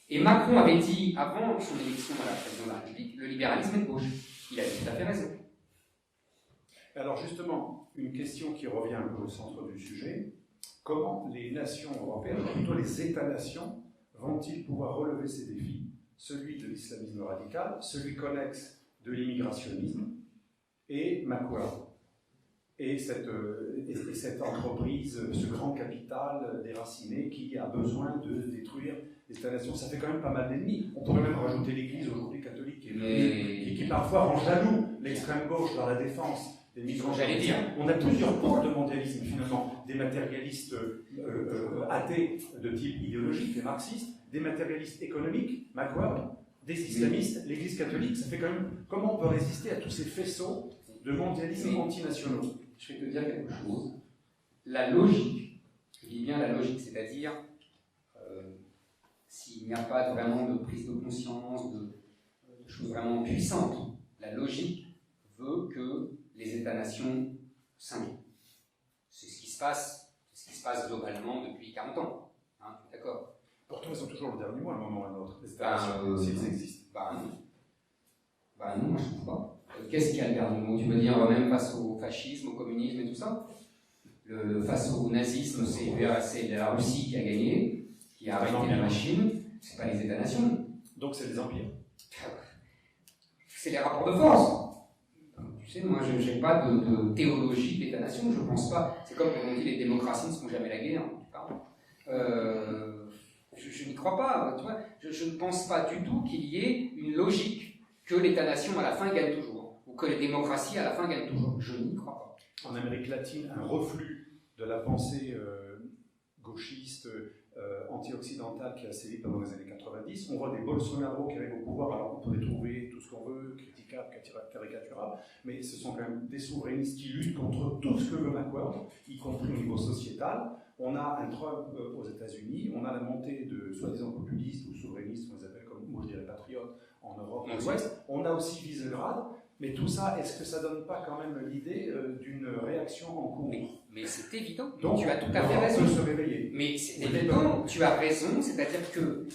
Et Macron avait dit, avant son élection à la présidence de la République, le libéralisme est de gauche. Il avait tout à fait raison. Alors justement, une question qui revient un peu au centre du sujet, comment les nations européennes, ou plutôt les États-nations, vont-ils pouvoir relever ces défis? Celui de l'islamisme radical, celui connexe de l'immigrationnisme et Macron. Et cette entreprise, ce grand capital déraciné qui a besoin de détruire les États-nations. Ça fait quand même pas mal d'ennemis. On pourrait même rajouter l'Église aujourd'hui catholique qui parfois rend jaloux l'extrême gauche dans la défense des migrants. J'allais dire. On a plusieurs pôles de mondialisme finalement. Des matérialistes athées de type idéologique, les marxistes, des matérialistes économiques, Macron, des islamistes, l'Église catholique. Ça fait quand même. Comment on peut résister à tous ces faisceaux de mondialisme antinationaux? Je vais te dire quelque chose. La logique, je dis bien la logique, c'est-à-dire s'il n'y a pas vraiment de prise de conscience, de choses vraiment puissantes, la logique veut que les États-nations s'invitent. C'est ce qui se passe globalement depuis 40 ans. Hein, d'accord? Pourtant, ils ont toujours le dernier mot à un moment ou à un autre, les États-nations, s'ils existent. Non, moi je ne trouve pas. Qu'est-ce qu'il y a le dernier mot? Tu veux dire, même face au fascisme, au communisme et tout ça? Face au nazisme, c'est la Russie qui a gagné, qui a arrêté la machine, c'est pas les États-nations. Donc c'est les empires. C'est les rapports de force. Tu sais, moi je n'ai pas de théologie de l'État-nation, je ne pense pas. C'est comme quand on dit les démocraties ne se font jamais la guerre. Je n'y crois pas. Tu vois, je ne pense pas du tout qu'il y ait une logique que l'État-nation à la fin gagne toujours, ou que les démocraties à la fin gagnent toujours. Je n'y crois pas. En Amérique latine, un reflux de la pensée gauchiste, anti-occidentale qui a sévi pendant les années 90. On voit des Bolsonaro qui arrivent au pouvoir, alors on peut les trouver tout ce qu'on veut, critiquables, caricaturables, mais ce sont quand même des souverainistes qui luttent contre tout ce que veut Macron, y compris au niveau sociétal. On a un Trump aux États-Unis, on a la montée de soi-disant populistes ou souverainistes, on les appelle comme, moi je dirais patriotes, en Europe de l'Ouest. On a aussi Visegrad, mais tout ça, est-ce que ça donne pas quand même l'idée d'une réaction en cours? Mais c'est évident, donc, tu as tout à fait raison. Se réveiller. Mais c'est évident, tu as raison, c'est-à-dire que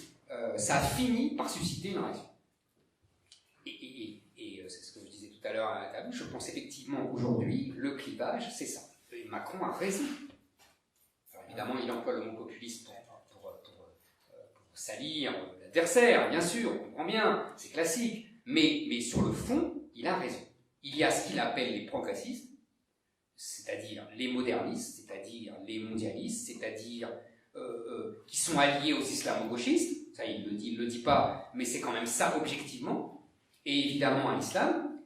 ça a fini par susciter une réaction. Et c'est ce que je disais tout à l'heure à la table, je pense effectivement aujourd'hui, le clivage, c'est ça. Et Macron a raison. Alors, évidemment, il emploie le mot populiste pour salir l'adversaire, bien sûr, on comprend bien, c'est classique. Mais sur le fond, il a raison. Il y a ce qu'il appelle les progressistes, c'est-à-dire les modernistes, c'est-à-dire les mondialistes, c'est-à-dire qui sont alliés aux islamo-gauchistes, ça il le dit pas, mais c'est quand même ça objectivement, et évidemment à l'islam,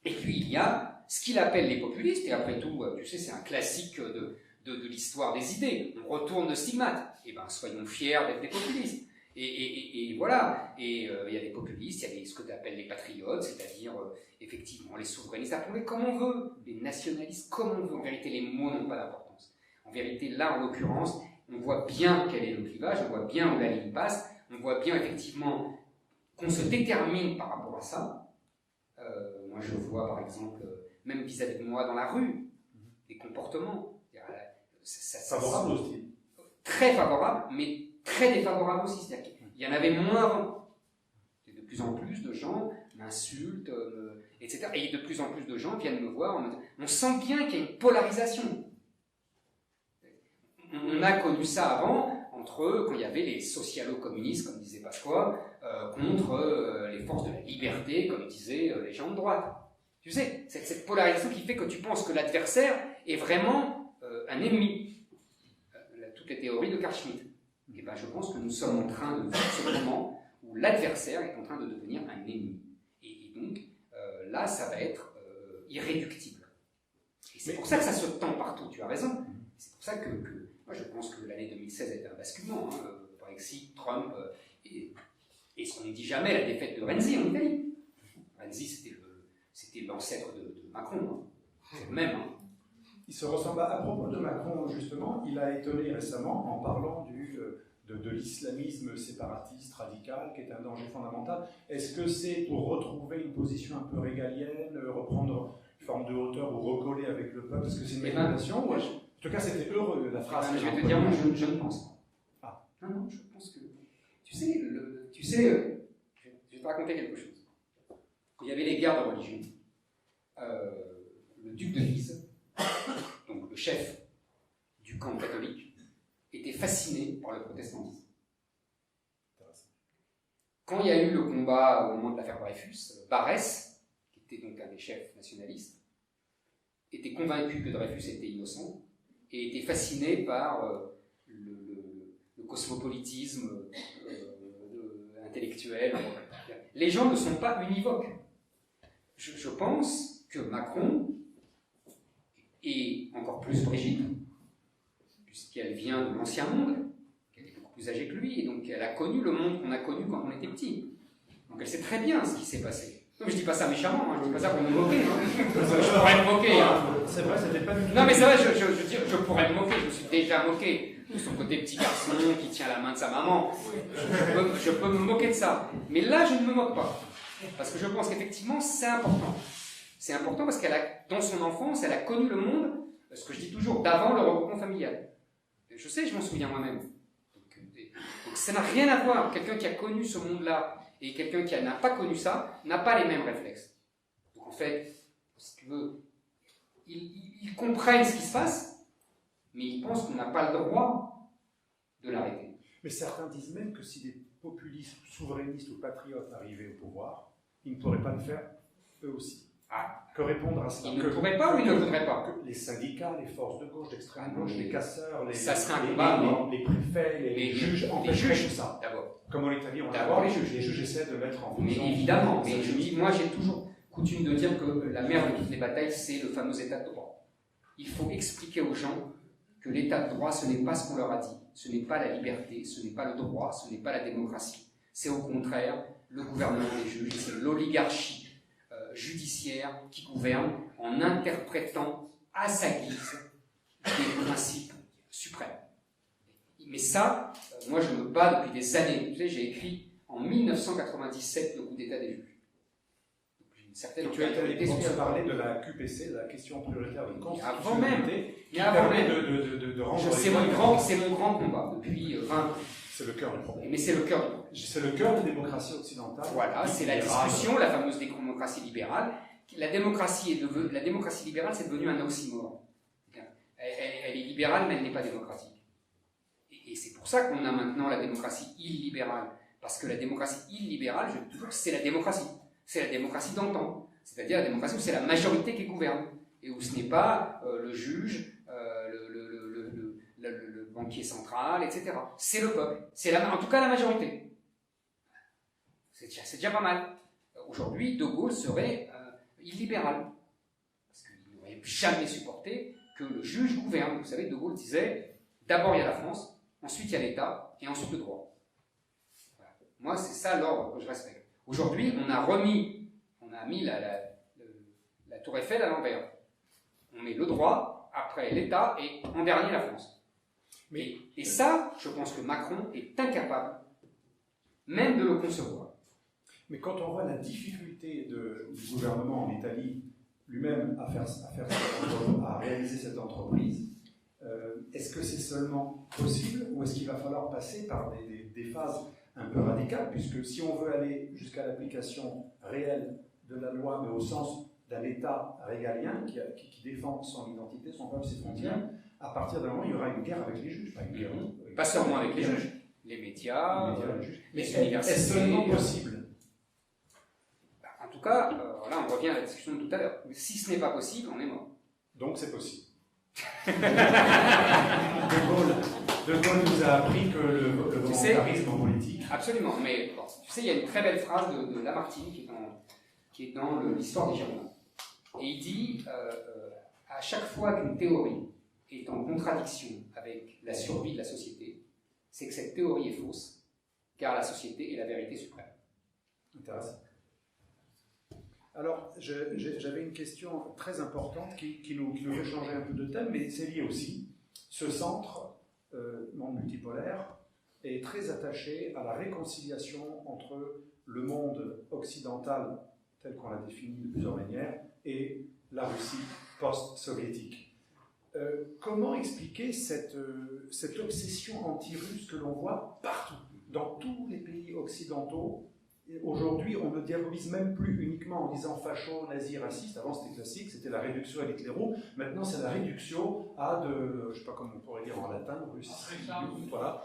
et puis il y a ce qu'il appelle les populistes, et après tout, tu sais, c'est un classique de l'histoire des idées, on retourne de stigmate, et ben soyons fiers d'être des populistes. Et voilà, et il y a des populistes, il y a ce que tu appelles les patriotes, c'est-à-dire effectivement les souverainistes, appelons-les comme on veut, les nationalistes comme on veut, en vérité les mots n'ont pas d'importance. En vérité là en l'occurrence, on voit bien quel est le clivage, on voit bien où la ligne passe, on voit bien effectivement qu'on se détermine par rapport à ça. Moi je vois par exemple, même vis-à-vis de moi dans la rue, des comportements, favorable au style. Très favorable, mais très défavorable aussi, c'est-à-dire qu'il y en avait moins avant. Et de plus en plus de gens m'insultent, etc. Et de plus en plus de gens viennent me voir, on sent bien qu'il y a une polarisation. On a connu ça avant, quand il y avait les socialo-communistes, comme disait Pasqua, contre les forces de la liberté, comme disaient les gens de droite. Tu sais, c'est cette polarisation qui fait que tu penses que l'adversaire est vraiment un ennemi. Toutes les théories de Carl Schmitt. Et ben, je pense que nous sommes en train de vivre ce moment où l'adversaire est en train de devenir un ennemi. Et donc, là, ça va être irréductible. Et c'est pour ça que ça se tend partout, tu as raison. C'est pour ça que moi, je pense que l'année 2016 a été un basculement. Brexit, Trump, et ce qu'on ne dit jamais, la défaite de Renzi en Italie. Renzi, c'était l'ancêtre de Macron. C'est le même. Il se ressemble à propos de Macron, justement, il a étonné récemment en parlant de l'islamisme séparatiste, radical, qui est un danger fondamental. Est-ce que c'est pour retrouver une position un peu régalienne, reprendre une forme de hauteur ou recoller avec le peuple? Est-ce que c'est une manipulation? En tout cas, c'était heureux, la phrase. Je vais te dire, moi, je ne pense pas. Ah. Non, je pense que... Tu sais, je vais te raconter quelque chose. Quand il y avait les guerres de religion, le duc de Guise, donc le chef du camp catholique, était fasciné par le protestantisme. Quand il y a eu le combat au moment de l'affaire Dreyfus, Barrès, qui était donc un des chefs nationalistes, était convaincu que Dreyfus était innocent et était fasciné par le cosmopolitisme intellectuel. Les gens ne sont pas univoques. Je pense que Macron et encore plus Brigitte, puisqu'elle vient de l'ancien monde, qu'elle est beaucoup plus âgée que lui, et donc elle a connu le monde qu'on a connu quand on était petit. Donc elle sait très bien ce qui s'est passé. Non, mais je dis pas ça méchamment, je dis pas ça pour me moquer. Je pourrais me moquer. C'est vrai, c'était pas du tout. Non, mais c'est vrai, je pourrais me moquer, je me suis déjà moqué. De son côté petit garçon qui tient la main de sa maman. Je peux me moquer de ça. Mais là, je ne me moque pas. Parce que je pense qu'effectivement, c'est important. C'est important parce dans son enfance, elle a connu le monde, ce que je dis toujours, d'avant le regroupement familial. Je sais, je m'en souviens moi-même. Donc ça n'a rien à voir. Quelqu'un qui a connu ce monde-là et quelqu'un qui n'a pas connu ça, n'a pas les mêmes réflexes. Donc en fait, si tu veux, ils comprennent ce qui se passe, mais ils pensent qu'on n'a pas le droit de l'arrêter. Mais certains disent même que si des populistes, souverainistes ou patriotes arrivaient au pouvoir, ils ne pourraient pas le faire eux aussi. Que répondre à cela? Ils ne pourraient pas ou ils ne voudraient pas? Les syndicats, les forces de gauche, d'extrême gauche, les casseurs, ça serait un combat, les préfets, les juges empêcheraient tout ça. D'abord. Comme en Italie, on d'abord les juges. Les juges essaient de mettre en fonction. Mais évidemment, mais je dis, moi j'ai toujours coutume de dire que la mère de toutes les batailles, c'est le fameux état de droit. Il faut expliquer aux gens que l'état de droit, ce n'est pas ce qu'on leur a dit. Ce n'est pas la liberté, ce n'est pas le droit, ce n'est pas la démocratie. C'est au contraire le gouvernement des juges, c'est l'oligarchie judiciaire qui gouverne en interprétant à sa guise des principes suprêmes. Mais ça, moi je me bats depuis des années. Tu sais, j'ai écrit en 1997 le coup d'état des juges. Et tu as été parler de la QPC, de la question prioritaire de constitutionnalité, qui permet de rendre... C'est mon grand combat depuis 20 ans. C'est le cœur du problème. Mais c'est le cœur du problème. C'est le cœur des démocraties occidentales. Voilà, c'est la discussion, la fameuse démocratie libérale. La démocratie libérale, c'est devenu un oxymore. Elle est libérale, mais elle n'est pas démocratique. Et c'est pour ça qu'on a maintenant la démocratie illibérale. Parce que la démocratie illibérale, je trouve que c'est la démocratie. C'est la démocratie d'antan. C'est-à-dire la démocratie où c'est la majorité qui gouverne. et où ce n'est pas le juge, le banquier central, etc. C'est le peuple, en tout cas la majorité. C'est déjà pas mal. Aujourd'hui, De Gaulle serait illibéral, parce qu'il n'aurait jamais supporté que le juge gouverne. Vous savez, De Gaulle disait, d'abord il y a la France, ensuite il y a l'État, et ensuite le droit. Voilà. Moi, c'est ça l'ordre que je respecte. Aujourd'hui, on a mis la tour Eiffel à l'envers. On met le droit, après l'État, et en dernier la France. Et ça, je pense que Macron est incapable même de le concevoir. Mais quand on voit la difficulté du gouvernement en Italie lui-même à réaliser cette entreprise, est-ce que c'est seulement possible ou est-ce qu'il va falloir passer par des phases un peu radicales, puisque si on veut aller jusqu'à l'application réelle de la loi, mais au sens d'un État régalien qui défend son identité, son peuple, ses frontières, à partir d'un moment, il y aura une guerre avec les juges. Pas seulement avec les juges, les médias, les universités. Est-ce seulement possible? En tout cas, là on revient à la discussion de tout à l'heure. Si ce n'est pas possible, on est mort. Donc c'est possible. De Gaulle nous a appris que le volontarisme en politique. Absolument, mais bon, tu sais, il y a une très belle phrase de Lamartine qui est dans l'histoire des Girondins. Et il dit à chaque fois qu'une théorie est en contradiction avec la survie de la société, c'est que cette théorie est fausse, car la société est la vérité suprême. Intéressant. Alors, j'avais une question très importante qui nous fait changer un peu de thème, mais c'est lié aussi. Ce centre, monde multipolaire, est très attaché à la réconciliation entre le monde occidental, tel qu'on l'a défini de plusieurs manières, et la Russie post-soviétique. Comment expliquer cette obsession anti-russe que l'on voit partout, dans tous les pays occidentaux? Aujourd'hui, on ne diabolise même plus uniquement en disant facho, nazi, raciste. Avant, c'était classique, c'était la réduction à l'Hitléro. Maintenant, c'est la réduction à je ne sais pas comment on pourrait dire en latin, russe. Voilà.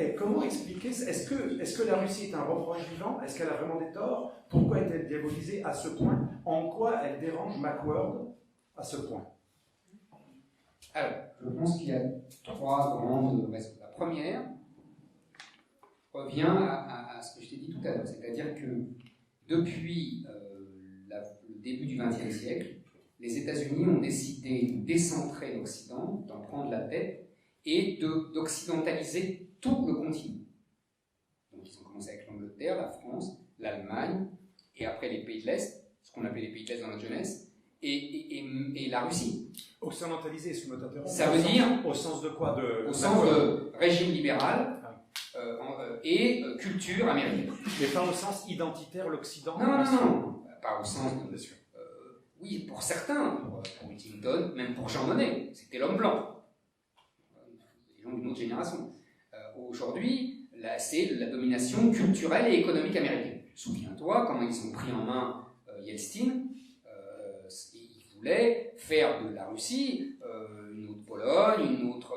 Et comment expliquer? Est-ce que la Russie est un reproche vivant? Est-ce qu'elle a vraiment des torts? Pourquoi est-elle diabolisée à ce point? En quoi elle dérange Macworld à ce point? Alors, je pense qu'il y a trois grandes raisons. La première revient à ce que je t'ai dit tout à l'heure, c'est-à-dire que depuis le début du XXe siècle, les États-Unis ont décidé de décentrer l'Occident, d'en prendre la tête et d'occidentaliser tout le continent. Donc ils ont commencé avec l'Angleterre, la France, l'Allemagne, et après les pays de l'Est, ce qu'on appelait les pays de l'Est dans notre jeunesse, et la Russie. Occidentaliser, excuse-moi de t'interrompre. Ça veut dire... Au sens de quoi? Au sens de régime libéral et culture américaine. Mais pas au sens identitaire, l'Occident? Non. Pas au sens de... oui, pour certains, pour Huntington, même pour Jean Monnet, c'était l'homme blanc. Des gens d'une autre génération. Aujourd'hui, c'est la domination culturelle et économique américaine. Souviens-toi comment ils ont pris en main Yeltsin. Ils voulaient faire de la Russie une autre Pologne, une autre...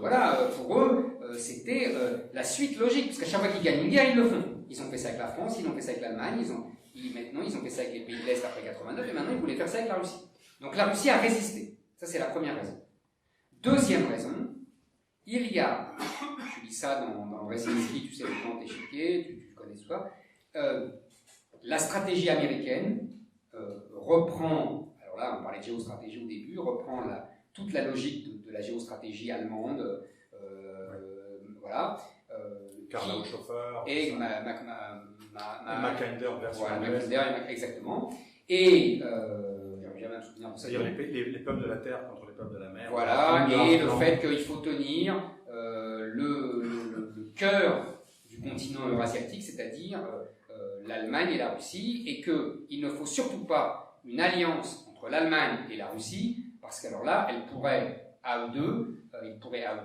voilà, pour eux, c'était la suite logique, parce qu'à chaque fois qu'ils gagnent une guerre, ils le font. Ils ont fait ça avec la France, ils ont fait ça avec l'Allemagne, maintenant ils ont fait ça avec les pays de l'Est après 89, et maintenant ils voulaient faire ça avec la Russie. Donc la Russie a résisté. Ça, c'est la première raison. Deuxième raison, il y a, tu lis ça dans Brzezinski, tu sais, le grand échiquier, tu connais ça, la stratégie américaine reprend, alors là on parlait de géostratégie au début, reprend toute la logique de la géostratégie allemande, voilà. Karl Schoffer et Mackinder version exactement. Et j'avais jamais un souvenir pour ça. C'est-à-dire les peuples de la terre contre les peuples de la mer. Voilà, et le fait qu'il faut tenir le cœur du continent eurasiatique, c'est-à-dire l'Allemagne et la Russie, et qu'il ne faut surtout pas une alliance entre l'Allemagne et la Russie, parce qu'alors là, ils pourraient à eux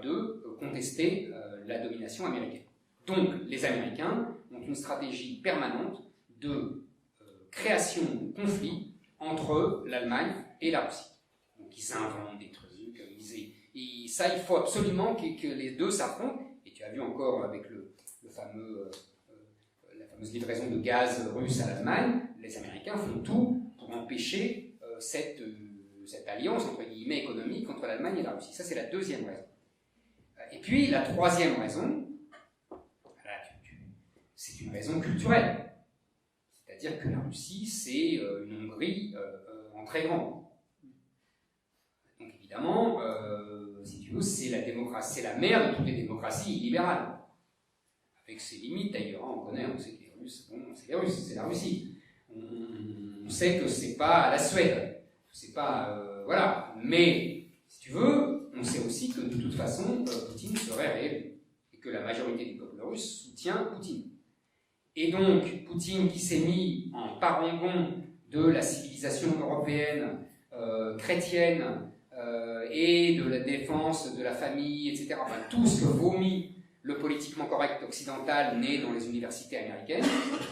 deux contester la domination américaine. Donc, les Américains ont une stratégie permanente de création de conflits entre l'Allemagne et la Russie. Donc, ils inventent des trucs, il faut absolument que les deux s'affrontent. Et tu as vu encore avec la fameuse livraison de gaz russe à l'Allemagne, les Américains font tout pour empêcher cette cette alliance, entre guillemets, économique entre l'Allemagne et la Russie. Ça, c'est la deuxième raison. Et puis, la troisième raison, c'est une raison culturelle. C'est-à-dire que la Russie, c'est une Hongrie en très grand. Donc évidemment, si tu veux, c'est la démocratie, c'est la mère de toutes les démocraties illibérales. Avec ses limites d'ailleurs, on connaît, on sait que les Russes, bon, c'est les Russes, c'est la Russie. On sait que c'est pas la Suède, c'est pas, voilà. Mais, si tu veux, on sait aussi que de toute façon, Poutine serait réélu. Et que la majorité du peuple russe soutient Poutine. Et donc, Poutine qui s'est mis en parangon de la civilisation européenne, chrétienne, et de la défense de la famille, etc., enfin tout ce que vomit le politiquement correct occidental né dans les universités américaines,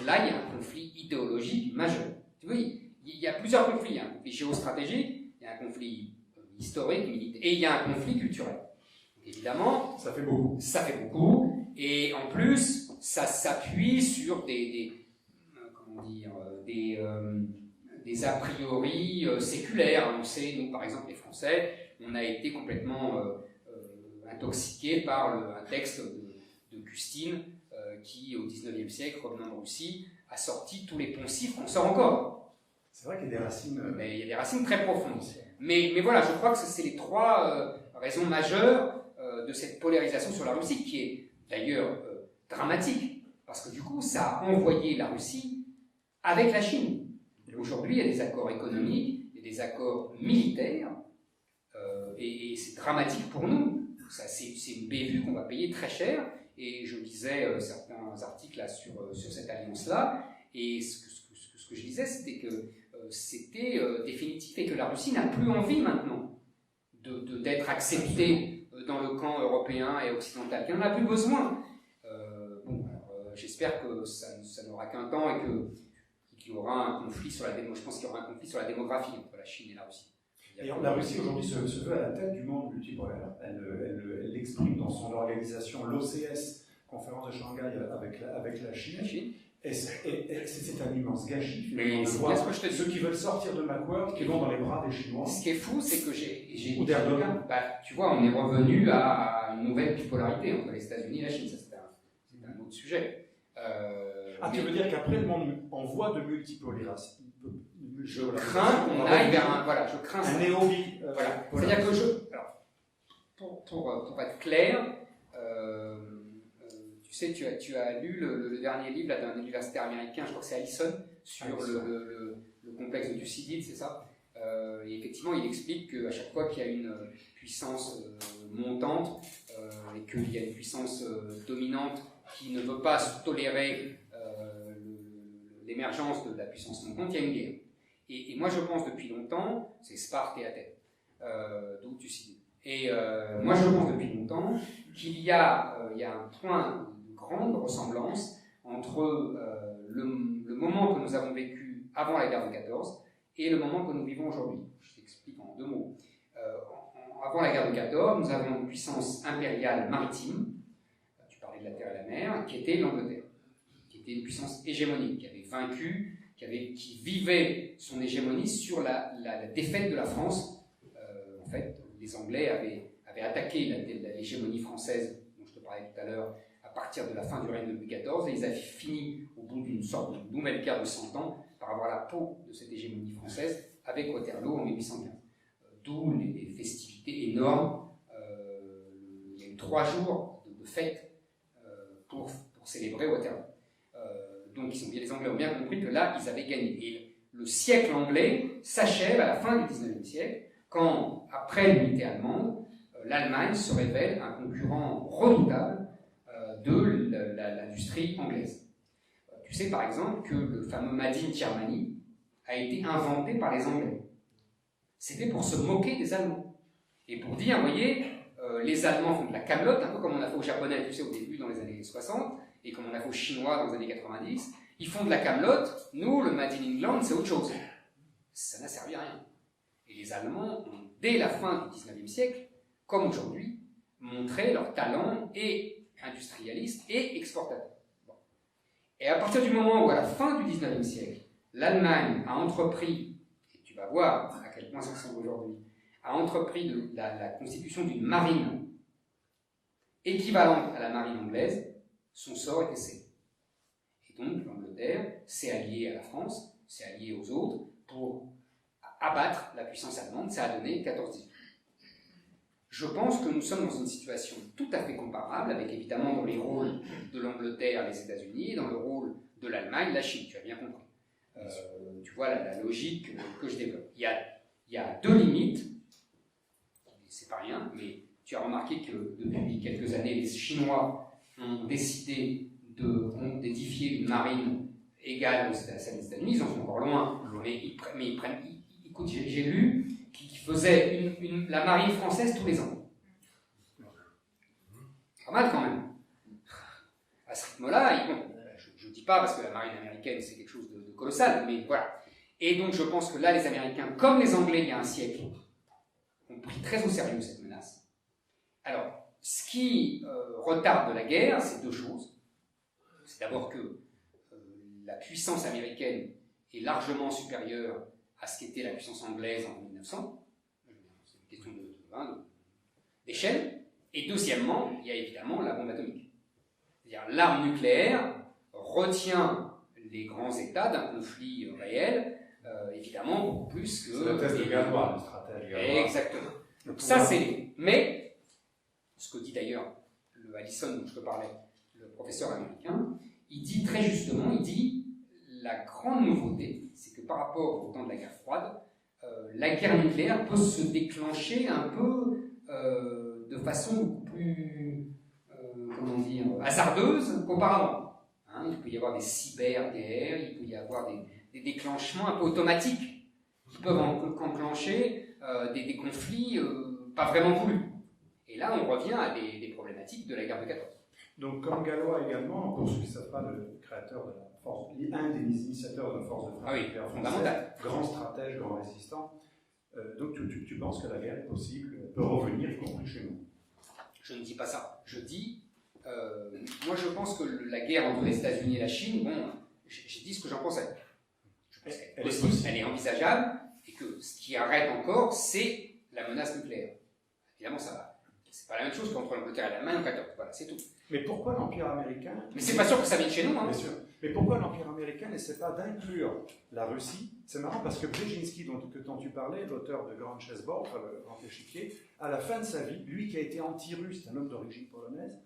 là il y a un conflit idéologique majeur. Tu vois, il y a plusieurs conflits. Il y a un conflit géostratégique, il y a un conflit historique, militaire, et il y a un conflit culturel. Donc, évidemment, ça fait beaucoup. Ça fait beaucoup, et en plus, ça s'appuie sur comment dire, des a priori séculaires. On sait, nous par exemple les Français, on a été complètement intoxiqués par un texte de Custine qui, au XIXe siècle, revenant de Russie, a sorti tous les poncifs qu'on sort encore. C'est vrai qu'il y a des racines... Mais il y a des racines très profondes. Mais voilà, je crois que c'est les trois raisons majeures de cette polarisation sur la Russie, qui est d'ailleurs dramatique, parce que du coup, ça a envoyé la Russie avec la Chine. Aujourd'hui, il y a des accords économiques, il y a des accords militaires, et c'est dramatique pour nous. C'est une bévue qu'on va payer très cher, et je lisais certains articles là, sur cette alliance-là, et ce que je disais, c'était que c'était définitif, et que la Russie n'a plus envie maintenant d'être acceptée dans le camp européen et occidental, qu'elle n'en a plus besoin. J'espère que ça n'aura qu'un temps, et qu'il y aura un conflit sur je pense qu'il y aura un conflit sur la démographie entre la Chine et la Russie. D'ailleurs, la Russie aujourd'hui se veut à la tête du monde multipolaire. Elle l'exprime dans son organisation, l'OCS, conférence de Shanghai avec la Chine. Et c'est un immense gâchis. Mais c'est bien ce que je te dis. Ceux qui veulent sortir de Macquarie, qui vont dans les bras des Chinois. Ce qui est fou, c'est que j'ai ou d'Erdogan. Tu vois, on est revenu à une nouvelle bipolarité entre les États-Unis et la Chine. Ça, c'est un autre sujet. Tu veux dire qu'après le monde en voie de multipolarisation, je crains qu'on aille vers je crains un néo-bi. Voilà. C'est-à-dire que pour être clair, tu sais, tu as lu le dernier livre d'un universitaire américain, je crois que c'est Allison, sur le complexe de Thucydide, c'est ça. Et effectivement, il explique qu'à chaque fois qu'il y a une puissance montante et qu'il y a une puissance dominante qui ne veut pas tolérer l'émergence de la puissance montante, il y a une guerre. Et moi, je pense depuis longtemps, c'est Sparte et Athènes, d'où Thucydide. Et moi, je pense depuis longtemps qu'il y a un point de grande ressemblance entre le moment que nous avons vécu avant la guerre de 14 et le moment que nous vivons aujourd'hui. Je t'explique en deux mots. Avant la guerre de 14, nous avons une puissance impériale maritime, tu parlais de la terre et la mer, qui était l'Angleterre, qui était une puissance hégémonique, qui avait vaincu, qui vivait son hégémonie sur la défaite de la France. En fait, les Anglais avaient attaqué l'hégémonie française, dont je te parlais tout à l'heure, à partir de la fin du règne de Louis XIV, et ils avaient fini, au bout d'une sorte de nouvelle guerre de 100 ans, par avoir la peau de cette hégémonie française avec Waterloo en 1815. D'où les festivités énormes. Il y a eu 3 jours de fête pour célébrer Waterloo. Donc les Anglais ont bien compris que là, ils avaient gagné. Et le siècle anglais s'achève à la fin du XIXe siècle, quand, après l'unité allemande, l'Allemagne se révèle un concurrent redoutable de l'industrie anglaise. Tu sais par exemple que le fameux Made in Germany a été inventé par les Anglais. C'était pour se moquer des Allemands. Et pour dire, vous voyez, les Allemands font de la camelote, un peu comme on a fait aux Japonais, tu sais, au début, dans les années 60, et comme on a fait aux Chinois dans les années 90. Ils font de la camelote, nous, le Made in England, c'est autre chose. Ça n'a servi à rien. Et les Allemands ont, dès la fin du XIXe siècle, comme aujourd'hui, montré leur talent et industrialiste et exportateur. Bon. Et à partir du moment où, à la fin du XIXe siècle, l'Allemagne a entrepris, et tu vas vas voir à quel point ça ressemble aujourd'hui, a entrepris la constitution d'une marine équivalente à la marine anglaise, son sort était scellé. Et donc l'Angleterre s'est alliée à la France, s'est alliée aux autres pour abattre la puissance allemande. Ça a donné 14-18. Je pense que nous sommes dans une situation tout à fait comparable, avec évidemment dans les rôles de l'Angleterre, les États-Unis, et dans le rôle de l'Allemagne, la Chine, tu as bien compris. Tu vois la logique que je développe. Il y a deux limites, c'est pas rien, mais tu as remarqué que depuis quelques années, les Chinois ont décidé d'édifier une marine égale à celle des États-Unis. Ils en sont encore loin, mais ils prennent. Écoute, j'ai lu qu'ils faisaient la marine française tous les ans. Pas mal quand même. À ce rythme-là, je ne dis pas parce que la marine américaine c'est quelque chose de colossal, mais voilà. Et donc je pense que là, les Américains, comme les Anglais il y a un siècle, ont pris très au sérieux cette menace. Alors, ce qui retarde la guerre, c'est deux choses. C'est d'abord que la puissance américaine est largement supérieure à ce qu'était la puissance anglaise en 1900. C'est une question d'échelle. Et deuxièmement, il y a évidemment la bombe atomique. C'est-à-dire l'arme nucléaire retient les grands États d'un conflit réel, évidemment beaucoup plus que... C'est la thèse de Galois, le stratège Galois. Exactement. Donc ça, c'est... Mais, ce que dit d'ailleurs le Allison dont je te parlais, le professeur américain, il dit très justement, la grande nouveauté, c'est que par rapport au temps de la guerre froide, la guerre nucléaire peut se déclencher un peu de façon beaucoup plus, hasardeuse qu'auparavant. Hein, il peut y avoir des cyberguerres, il peut y avoir des déclenchements un peu automatiques qui peuvent enclencher des conflits pas vraiment voulus. Et là, on revient à des problématiques de la guerre de 14. Donc, comme Galois également, pour ceux qui ne savent pas, le créateur de la force, un des initiateurs de la force de frappe nucléaire française, grand stratège, grand résistant. Donc, tu penses que la guerre est possible, peut revenir, y compris chez nous? Je ne dis pas ça. Je dis, moi je pense que la guerre entre les États-Unis et la Chine, bon, j'ai dit ce que j'en pensais. Je pense qu'elle est possible, elle est envisageable, et que ce qui arrête encore, c'est la menace nucléaire. Évidemment, ça va. C'est pas la même chose qu'entre l'Angleterre et l'Allemagne en 14. Voilà, c'est tout. Mais pourquoi l'Empire américain... Mais c'est pas sûr que ça vienne chez nous, hein. Bien sûr. Mais pourquoi l'Empire américain n'essaie pas d'inclure la Russie? C'est marrant parce que Brzezinski, dont tu parlais, l'auteur de Grand Chessboard, le Grand Échiquier, à la fin de sa vie, lui qui a été anti-russe, un homme d'origine polonaise,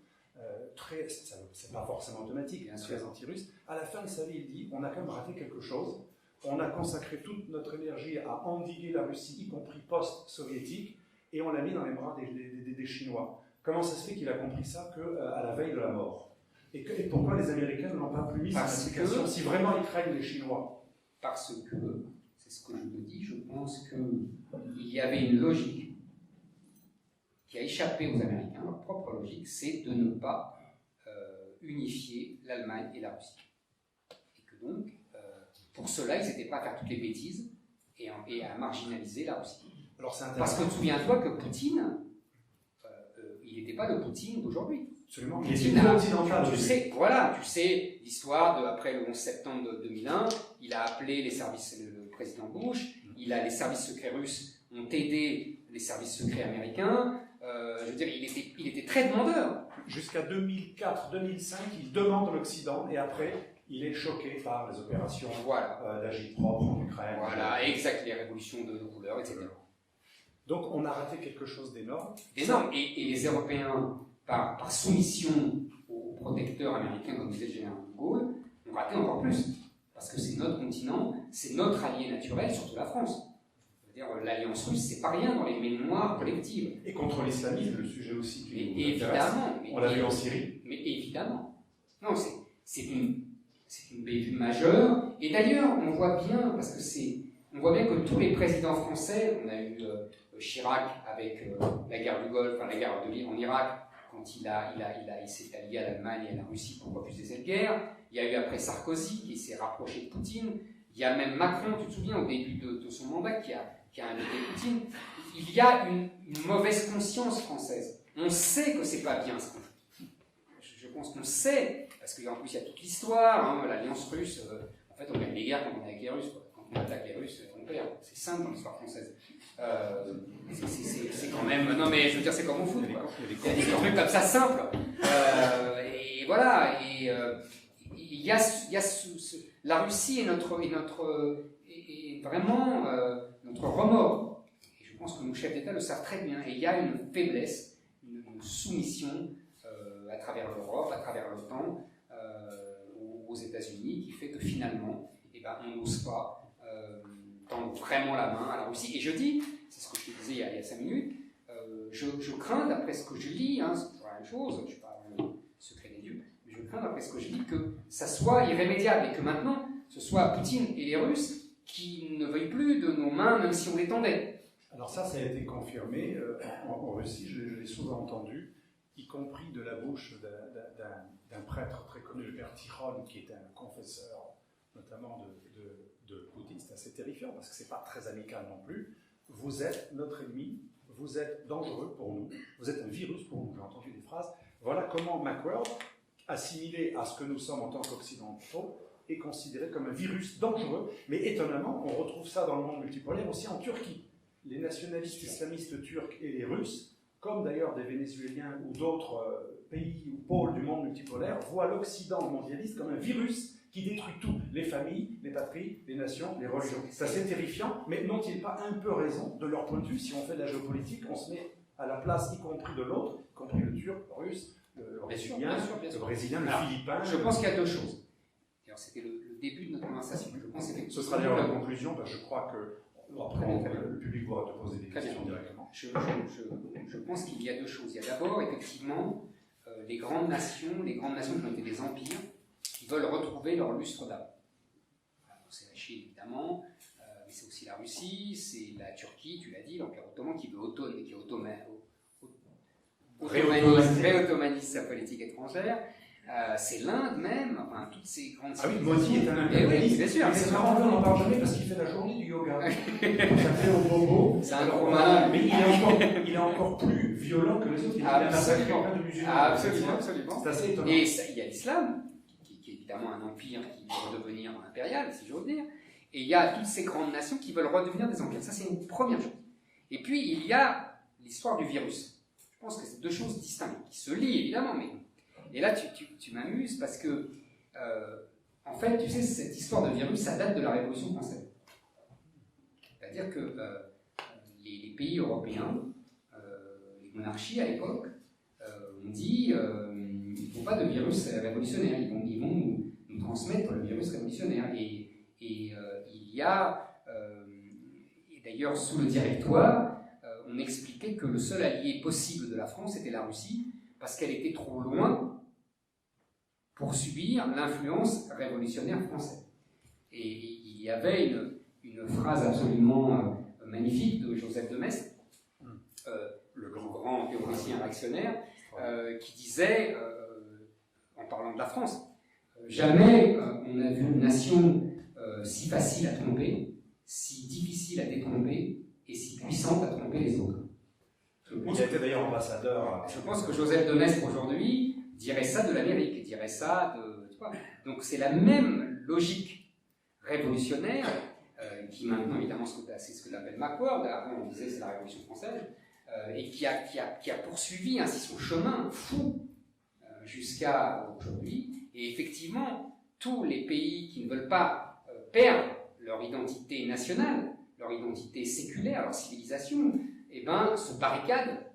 c'est pas forcément automatique, très anti-russe, à la fin de sa vie, il dit, on a quand même raté quelque chose, on a consacré toute notre énergie à endiguer la Russie, y compris post-soviétique, et on l'a mis dans les bras des Chinois. Comment ça se fait qu'il a compris ça qu'à la veille de la mort? Et pourquoi les Américains ne l'ont pas plus mis en application si vraiment ils craignent les Chinois? Parce que, c'est ce que je te dis, je pense qu'il y avait une logique qui a échappé aux Américains, leur propre logique, c'est de ne pas unifier l'Allemagne et la Russie. Et que donc, pour cela, ils n'étaient pas à faire toutes les bêtises et à marginaliser la Russie. Alors, parce que souviens-toi que Poutine, il n'était pas le Poutine d'aujourd'hui. Absolument. Tu sais l'histoire après le 11 septembre 2001, il a appelé les services, le président Bush, les services secrets russes ont aidé les services secrets américains. Je veux dire, il était très demandeur. Jusqu'à 2004-2005, il demande l'Occident et après, il est choqué par les opérations d'agit-propre en Ukraine. Voilà, exact, les révolutions de couleurs, etc. Donc, on a raté quelque chose d'énorme. Énorme. Et les Européens, par soumission aux protecteurs américains, comme disait le général de Gaulle, ont raté encore plus. Parce que c'est notre continent, c'est notre allié naturel, surtout la France. L'alliance russe, c'est pas rien dans les mémoires collectives. Et contre l'islamisme, le sujet aussi qui nous évidemment. On l'a vu en Syrie. Mais évidemment. Non, c'est une bévue majeure. Et d'ailleurs, on voit bien, on voit bien que tous les présidents français, on a eu Chirac avec la guerre du Golfe, la guerre en Irak, quand il s'est allié à l'Allemagne et à la Russie pour refuser cette guerre. Il y a eu après Sarkozy qui s'est rapproché de Poutine. Il y a même Macron, tu te souviens, au début de son mandat, qui a invité Poutine. Il y a une mauvaise conscience française. On sait que c'est pas bien ce qu'on fait. Je pense qu'on sait, parce qu'en plus il y a toute l'histoire, l'alliance russe, en fait on gagne les guerres quand on est avec les Russes. Quand on attaque les Russes, on perd. C'est simple dans l'histoire française. C'est quand même... Non mais je veux dire, c'est comme au foot. Quoi. Il y a des trucs comme ça simples. Et voilà. Et il y a la Russie est vraiment notre remords. Et je pense que nos chefs d'État le savent très bien. Et il y a une faiblesse, une soumission à travers l'Europe, à travers l'OTAN, aux États-Unis, qui fait que finalement, on n'ose pas tendre vraiment la main à la Russie. Et je dis, c'est ce que je te disais il y a 5 minutes, je crains, d'après ce que je lis, c'est toujours la même chose, je ne suis pas le secret des dieux, mais je crains, d'après ce que je lis, que ça soit irrémédiable et que maintenant, ce soit Poutine et les Russes qui ne veuillent plus de nos mains, même si on les tendait. Alors ça a été confirmé en Russie, je l'ai souvent entendu, y compris de la bouche d'un prêtre très connu, le père Tikhon, qui était un confesseur, notamment de Poutine. C'est assez terrifiant, parce que c'est pas très amical non plus. Vous êtes notre ennemi, vous êtes dangereux pour nous, vous êtes un virus pour nous. J'ai entendu des phrases. Voilà comment Macworld, assimilé à ce que nous sommes en tant qu'occidentaux, est considéré comme un virus dangereux. Mais étonnamment, on retrouve ça dans le monde multipolaire aussi en Turquie. Les nationalistes islamistes turcs et les Russes, comme d'ailleurs des Vénézuéliens ou d'autres pays ou pôles du monde multipolaire, voient l'Occident mondialiste comme un virus qui détruit tout, les familles, les patries, les nations, les religions. C'est assez terrifiant, mais n'ont-ils pas un peu raison de leur point de vue? Si on fait de la géopolitique, on se met à la place y compris de l'autre, y compris le turc, le russe, le brésilien, le philippin. Je pense qu'il y a deux choses. C'était le début de notre conversation. Je pense ce sera d'ailleurs la conclusion, parce que je crois que après, le public pourra te poser des questions directement. Je pense qu'il y a deux choses. Il y a d'abord, effectivement, les grandes nations qui ont été des empires, qui veulent retrouver leur lustre d'avant. C'est la Chine, évidemment, mais c'est aussi la Russie, c'est la Turquie, tu l'as dit, l'Empire ottoman qui veut réautomaniser sa politique étrangère. C'est l'Inde même, enfin toutes ces grandes... Ah oui, Modi est un impérialiste. Oui, bien sûr. C'est marrant, on n'en parle jamais parce qu'il fait la journée du yoga. Ça fait au bobo. C'est un gros malin. Mais il est encore plus violent que les autres. Il a massacré plein de musulmans. Absolument. C'est assez étonnant. Et il y a l'islam, qui est évidemment un empire qui veut redevenir impérial, si j'ose dire. Et il y a toutes ces grandes nations qui veulent redevenir des empires. Ça, c'est une première chose. Et puis, il y a l'histoire du virus. Je pense que c'est deux choses distinctes, qui se lient évidemment, mais... Et là, tu m'amuses parce que, en fait, tu sais, cette histoire de virus, ça date de la Révolution française. C'est-à-dire que les pays européens, les monarchies à l'époque, ont dit il ne faut pas de virus révolutionnaire, ils vont nous transmettre le virus révolutionnaire. Et il y a, et d'ailleurs sous le Directoire, on expliquait que le seul allié possible de la France était la Russie, parce qu'elle était trop loin pour subir l'influence révolutionnaire française. Et il y avait une phrase absolument magnifique de Joseph de Maistre, le grand théoricien réactionnaire, qui disait, en parlant de la France, jamais on a vu une nation si facile à tromper, si difficile à détromper et si puissante à tromper les autres. Il a été d'ailleurs ambassadeur. Je pense que Joseph de Maistre aujourd'hui dirait ça de l'Amérique, dirait ça de... Tu vois. Donc c'est la même logique révolutionnaire qui maintenant évidemment c'est ce que tu appelles Macworld, avant on disait c'est la Révolution française, et qui a poursuivi ainsi son chemin fou jusqu'à aujourd'hui. Et effectivement, tous les pays qui ne veulent pas perdre leur identité nationale, leur identité séculaire, leur civilisation, se barricadent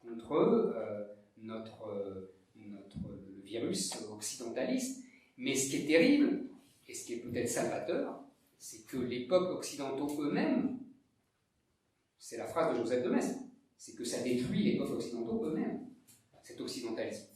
contre le virus occidentaliste. Mais ce qui est terrible, et ce qui est peut-être salvateur, c'est que les peuples occidentaux eux-mêmes, c'est la phrase de Joseph de Maistre, c'est que ça détruit les peuples occidentaux eux-mêmes, cet occidentalisme.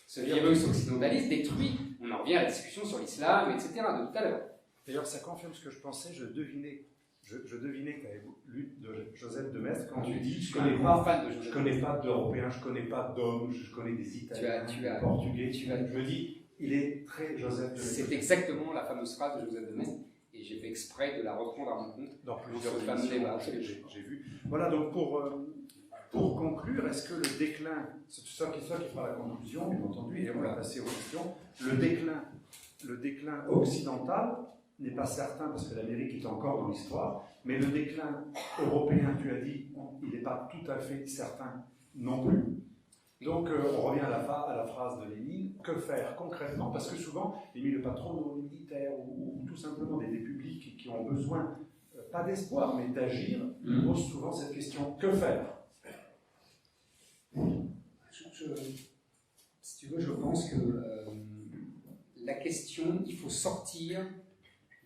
Ce virus occidentaliste détruit, on en revient à la discussion sur l'islam, etc., de tout à l'heure. D'ailleurs, ça confirme ce que je pensais, je devinais que tu avais lu de Joseph de Maistre quand tu dis je ne connais pas d'Européens, je ne connais pas d'hommes, je connais des Italiens, des Portugais. Je me dis, il est très Joseph de Maistre. C'est exactement la fameuse phrase de Joseph de Maistre, et j'ai fait exprès de la reprendre à mon compte dans plusieurs émissions. J'ai vu. Voilà, donc pour conclure, est-ce que le déclin, c'est ça qui fera la conclusion, bien entendu, et on va passer aux questions, le déclin occidental n'est pas certain parce que l'Amérique est encore dans l'histoire, mais le déclin européen, tu as dit, il n'est pas tout à fait certain non plus. Donc on revient à la phrase de Lénine, que faire concrètement? Parce que souvent, les milieux patronaux, les militaires ou tout simplement des publics qui ont besoin, pas d'espoir, mais d'agir, posent souvent cette question, que faire? Si tu veux, je pense que la question, il faut sortir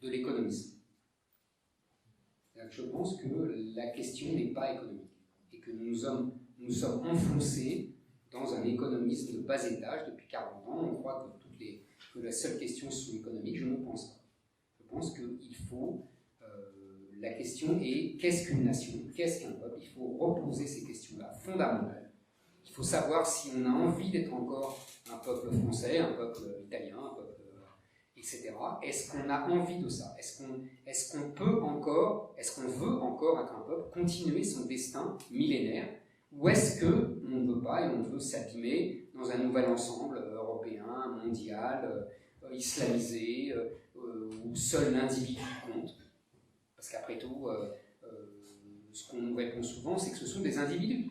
de l'économisme. Je pense que la question n'est pas économique et que nous sommes enfoncés dans un économisme de bas étage depuis 40 ans. On croit que la seule question sont économique. Je ne pense pas. Je pense qu'il faut... la question est qu'est-ce qu'une nation? Qu'est-ce qu'un peuple? Il faut reposer ces questions-là fondamentales. Il faut savoir si on a envie d'être encore un peuple français, un peuple italien, un peuple... etc. Est-ce qu'on a envie de ça? Est-ce qu'on peut encore, est-ce qu'on veut encore être un peuple, continuer son destin millénaire? Ou est-ce qu'on ne veut pas et on veut s'abîmer dans un nouvel ensemble européen, mondial, islamisé, où seul l'individu compte? Parce qu'après tout, ce qu'on nous répond souvent, c'est que ce sont des individus.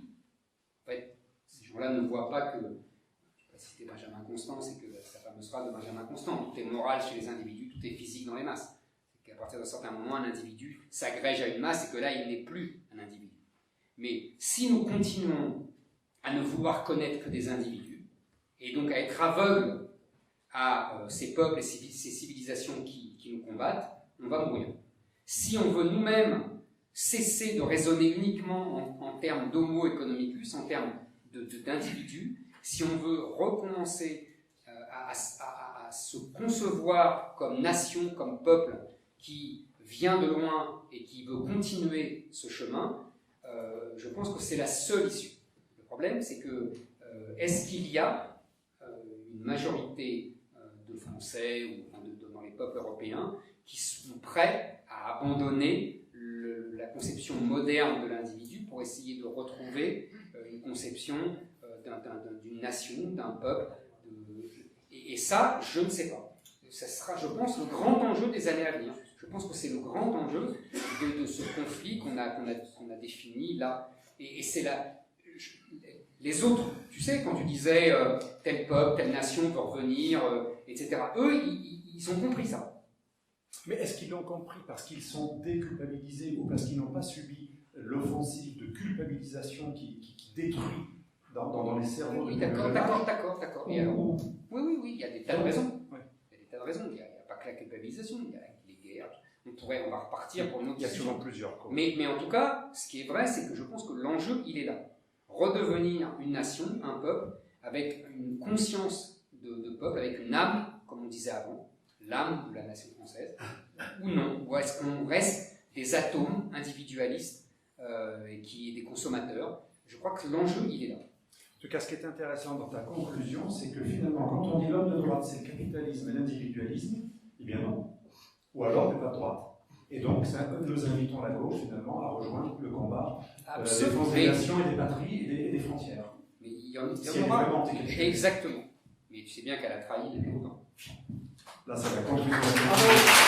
En fait, ces gens-là ne voient pas que, je ne sais pas si c'était Benjamin Constant, c'est que sa fameuse phrase de Benjamin Constant, tout est moral chez les individus, tout est physique dans les masses. C'est qu'à partir d'un certain moment, un individu s'agrège à une masse et que là, il n'est plus un individu. Mais si nous continuons à ne vouloir connaître que des individus, et donc à être aveugles à ces peuples et ces civilisations qui nous combattent, on va mourir. Si on veut nous-mêmes cesser de raisonner uniquement en termes d'homo economicus, en termes d'individus, si on veut recommencer à se concevoir comme nation, comme peuple qui vient de loin et qui veut continuer ce chemin, je pense que c'est la seule issue. Le problème, c'est que est-ce qu'il y a une majorité de Français ou dans les peuples européens qui sont prêts à abandonner la conception moderne de l'individu pour essayer de retrouver une conception d'une nation, d'un peuple. Et ça, je ne sais pas. Ça sera, je pense, le grand enjeu des années à venir. Je pense que c'est le grand enjeu de ce conflit qu'on a défini là. Et c'est là. Les autres, tu sais, quand tu disais tel peuple, telle nation peut revenir, etc., eux, ils ont compris ça. Mais est-ce qu'ils l'ont compris parce qu'ils sont déculpabilisés ou parce qu'ils n'ont pas subi l'offensive de culpabilisation qui détruit dans les cerveaux? Oui, d'accord. Et alors, oui, il y a des tas de raisons. Ouais. Il y a des tas de raisons. Il n'y a pas que la culpabilisation, il y a les guerres. On va repartir pour une autre question. Il y a souvent plusieurs causes. Mais en tout cas, ce qui est vrai, c'est que je pense que l'enjeu, il est là. Redevenir une nation, un peuple, avec une conscience de peuple, avec une âme, comme on disait avant, l'âme de la nation française, ou non? Ou est-ce qu'on reste des atomes individualistes et des consommateurs? Je crois que l'enjeu, il est là. En tout cas, ce qui est intéressant dans ta conclusion, c'est que finalement, quand on dit l'homme de droite, c'est le capitalisme et l'individualisme, eh bien non. Ou alors, n'est pas de droite. Et donc, nous invitons la gauche, finalement, à rejoindre le combat des nations et des patries et des frontières. Mais il y en aura. Exactement. Mais tu sais bien qu'elle a trahi depuis longtemps. Là, c'est la conclusion.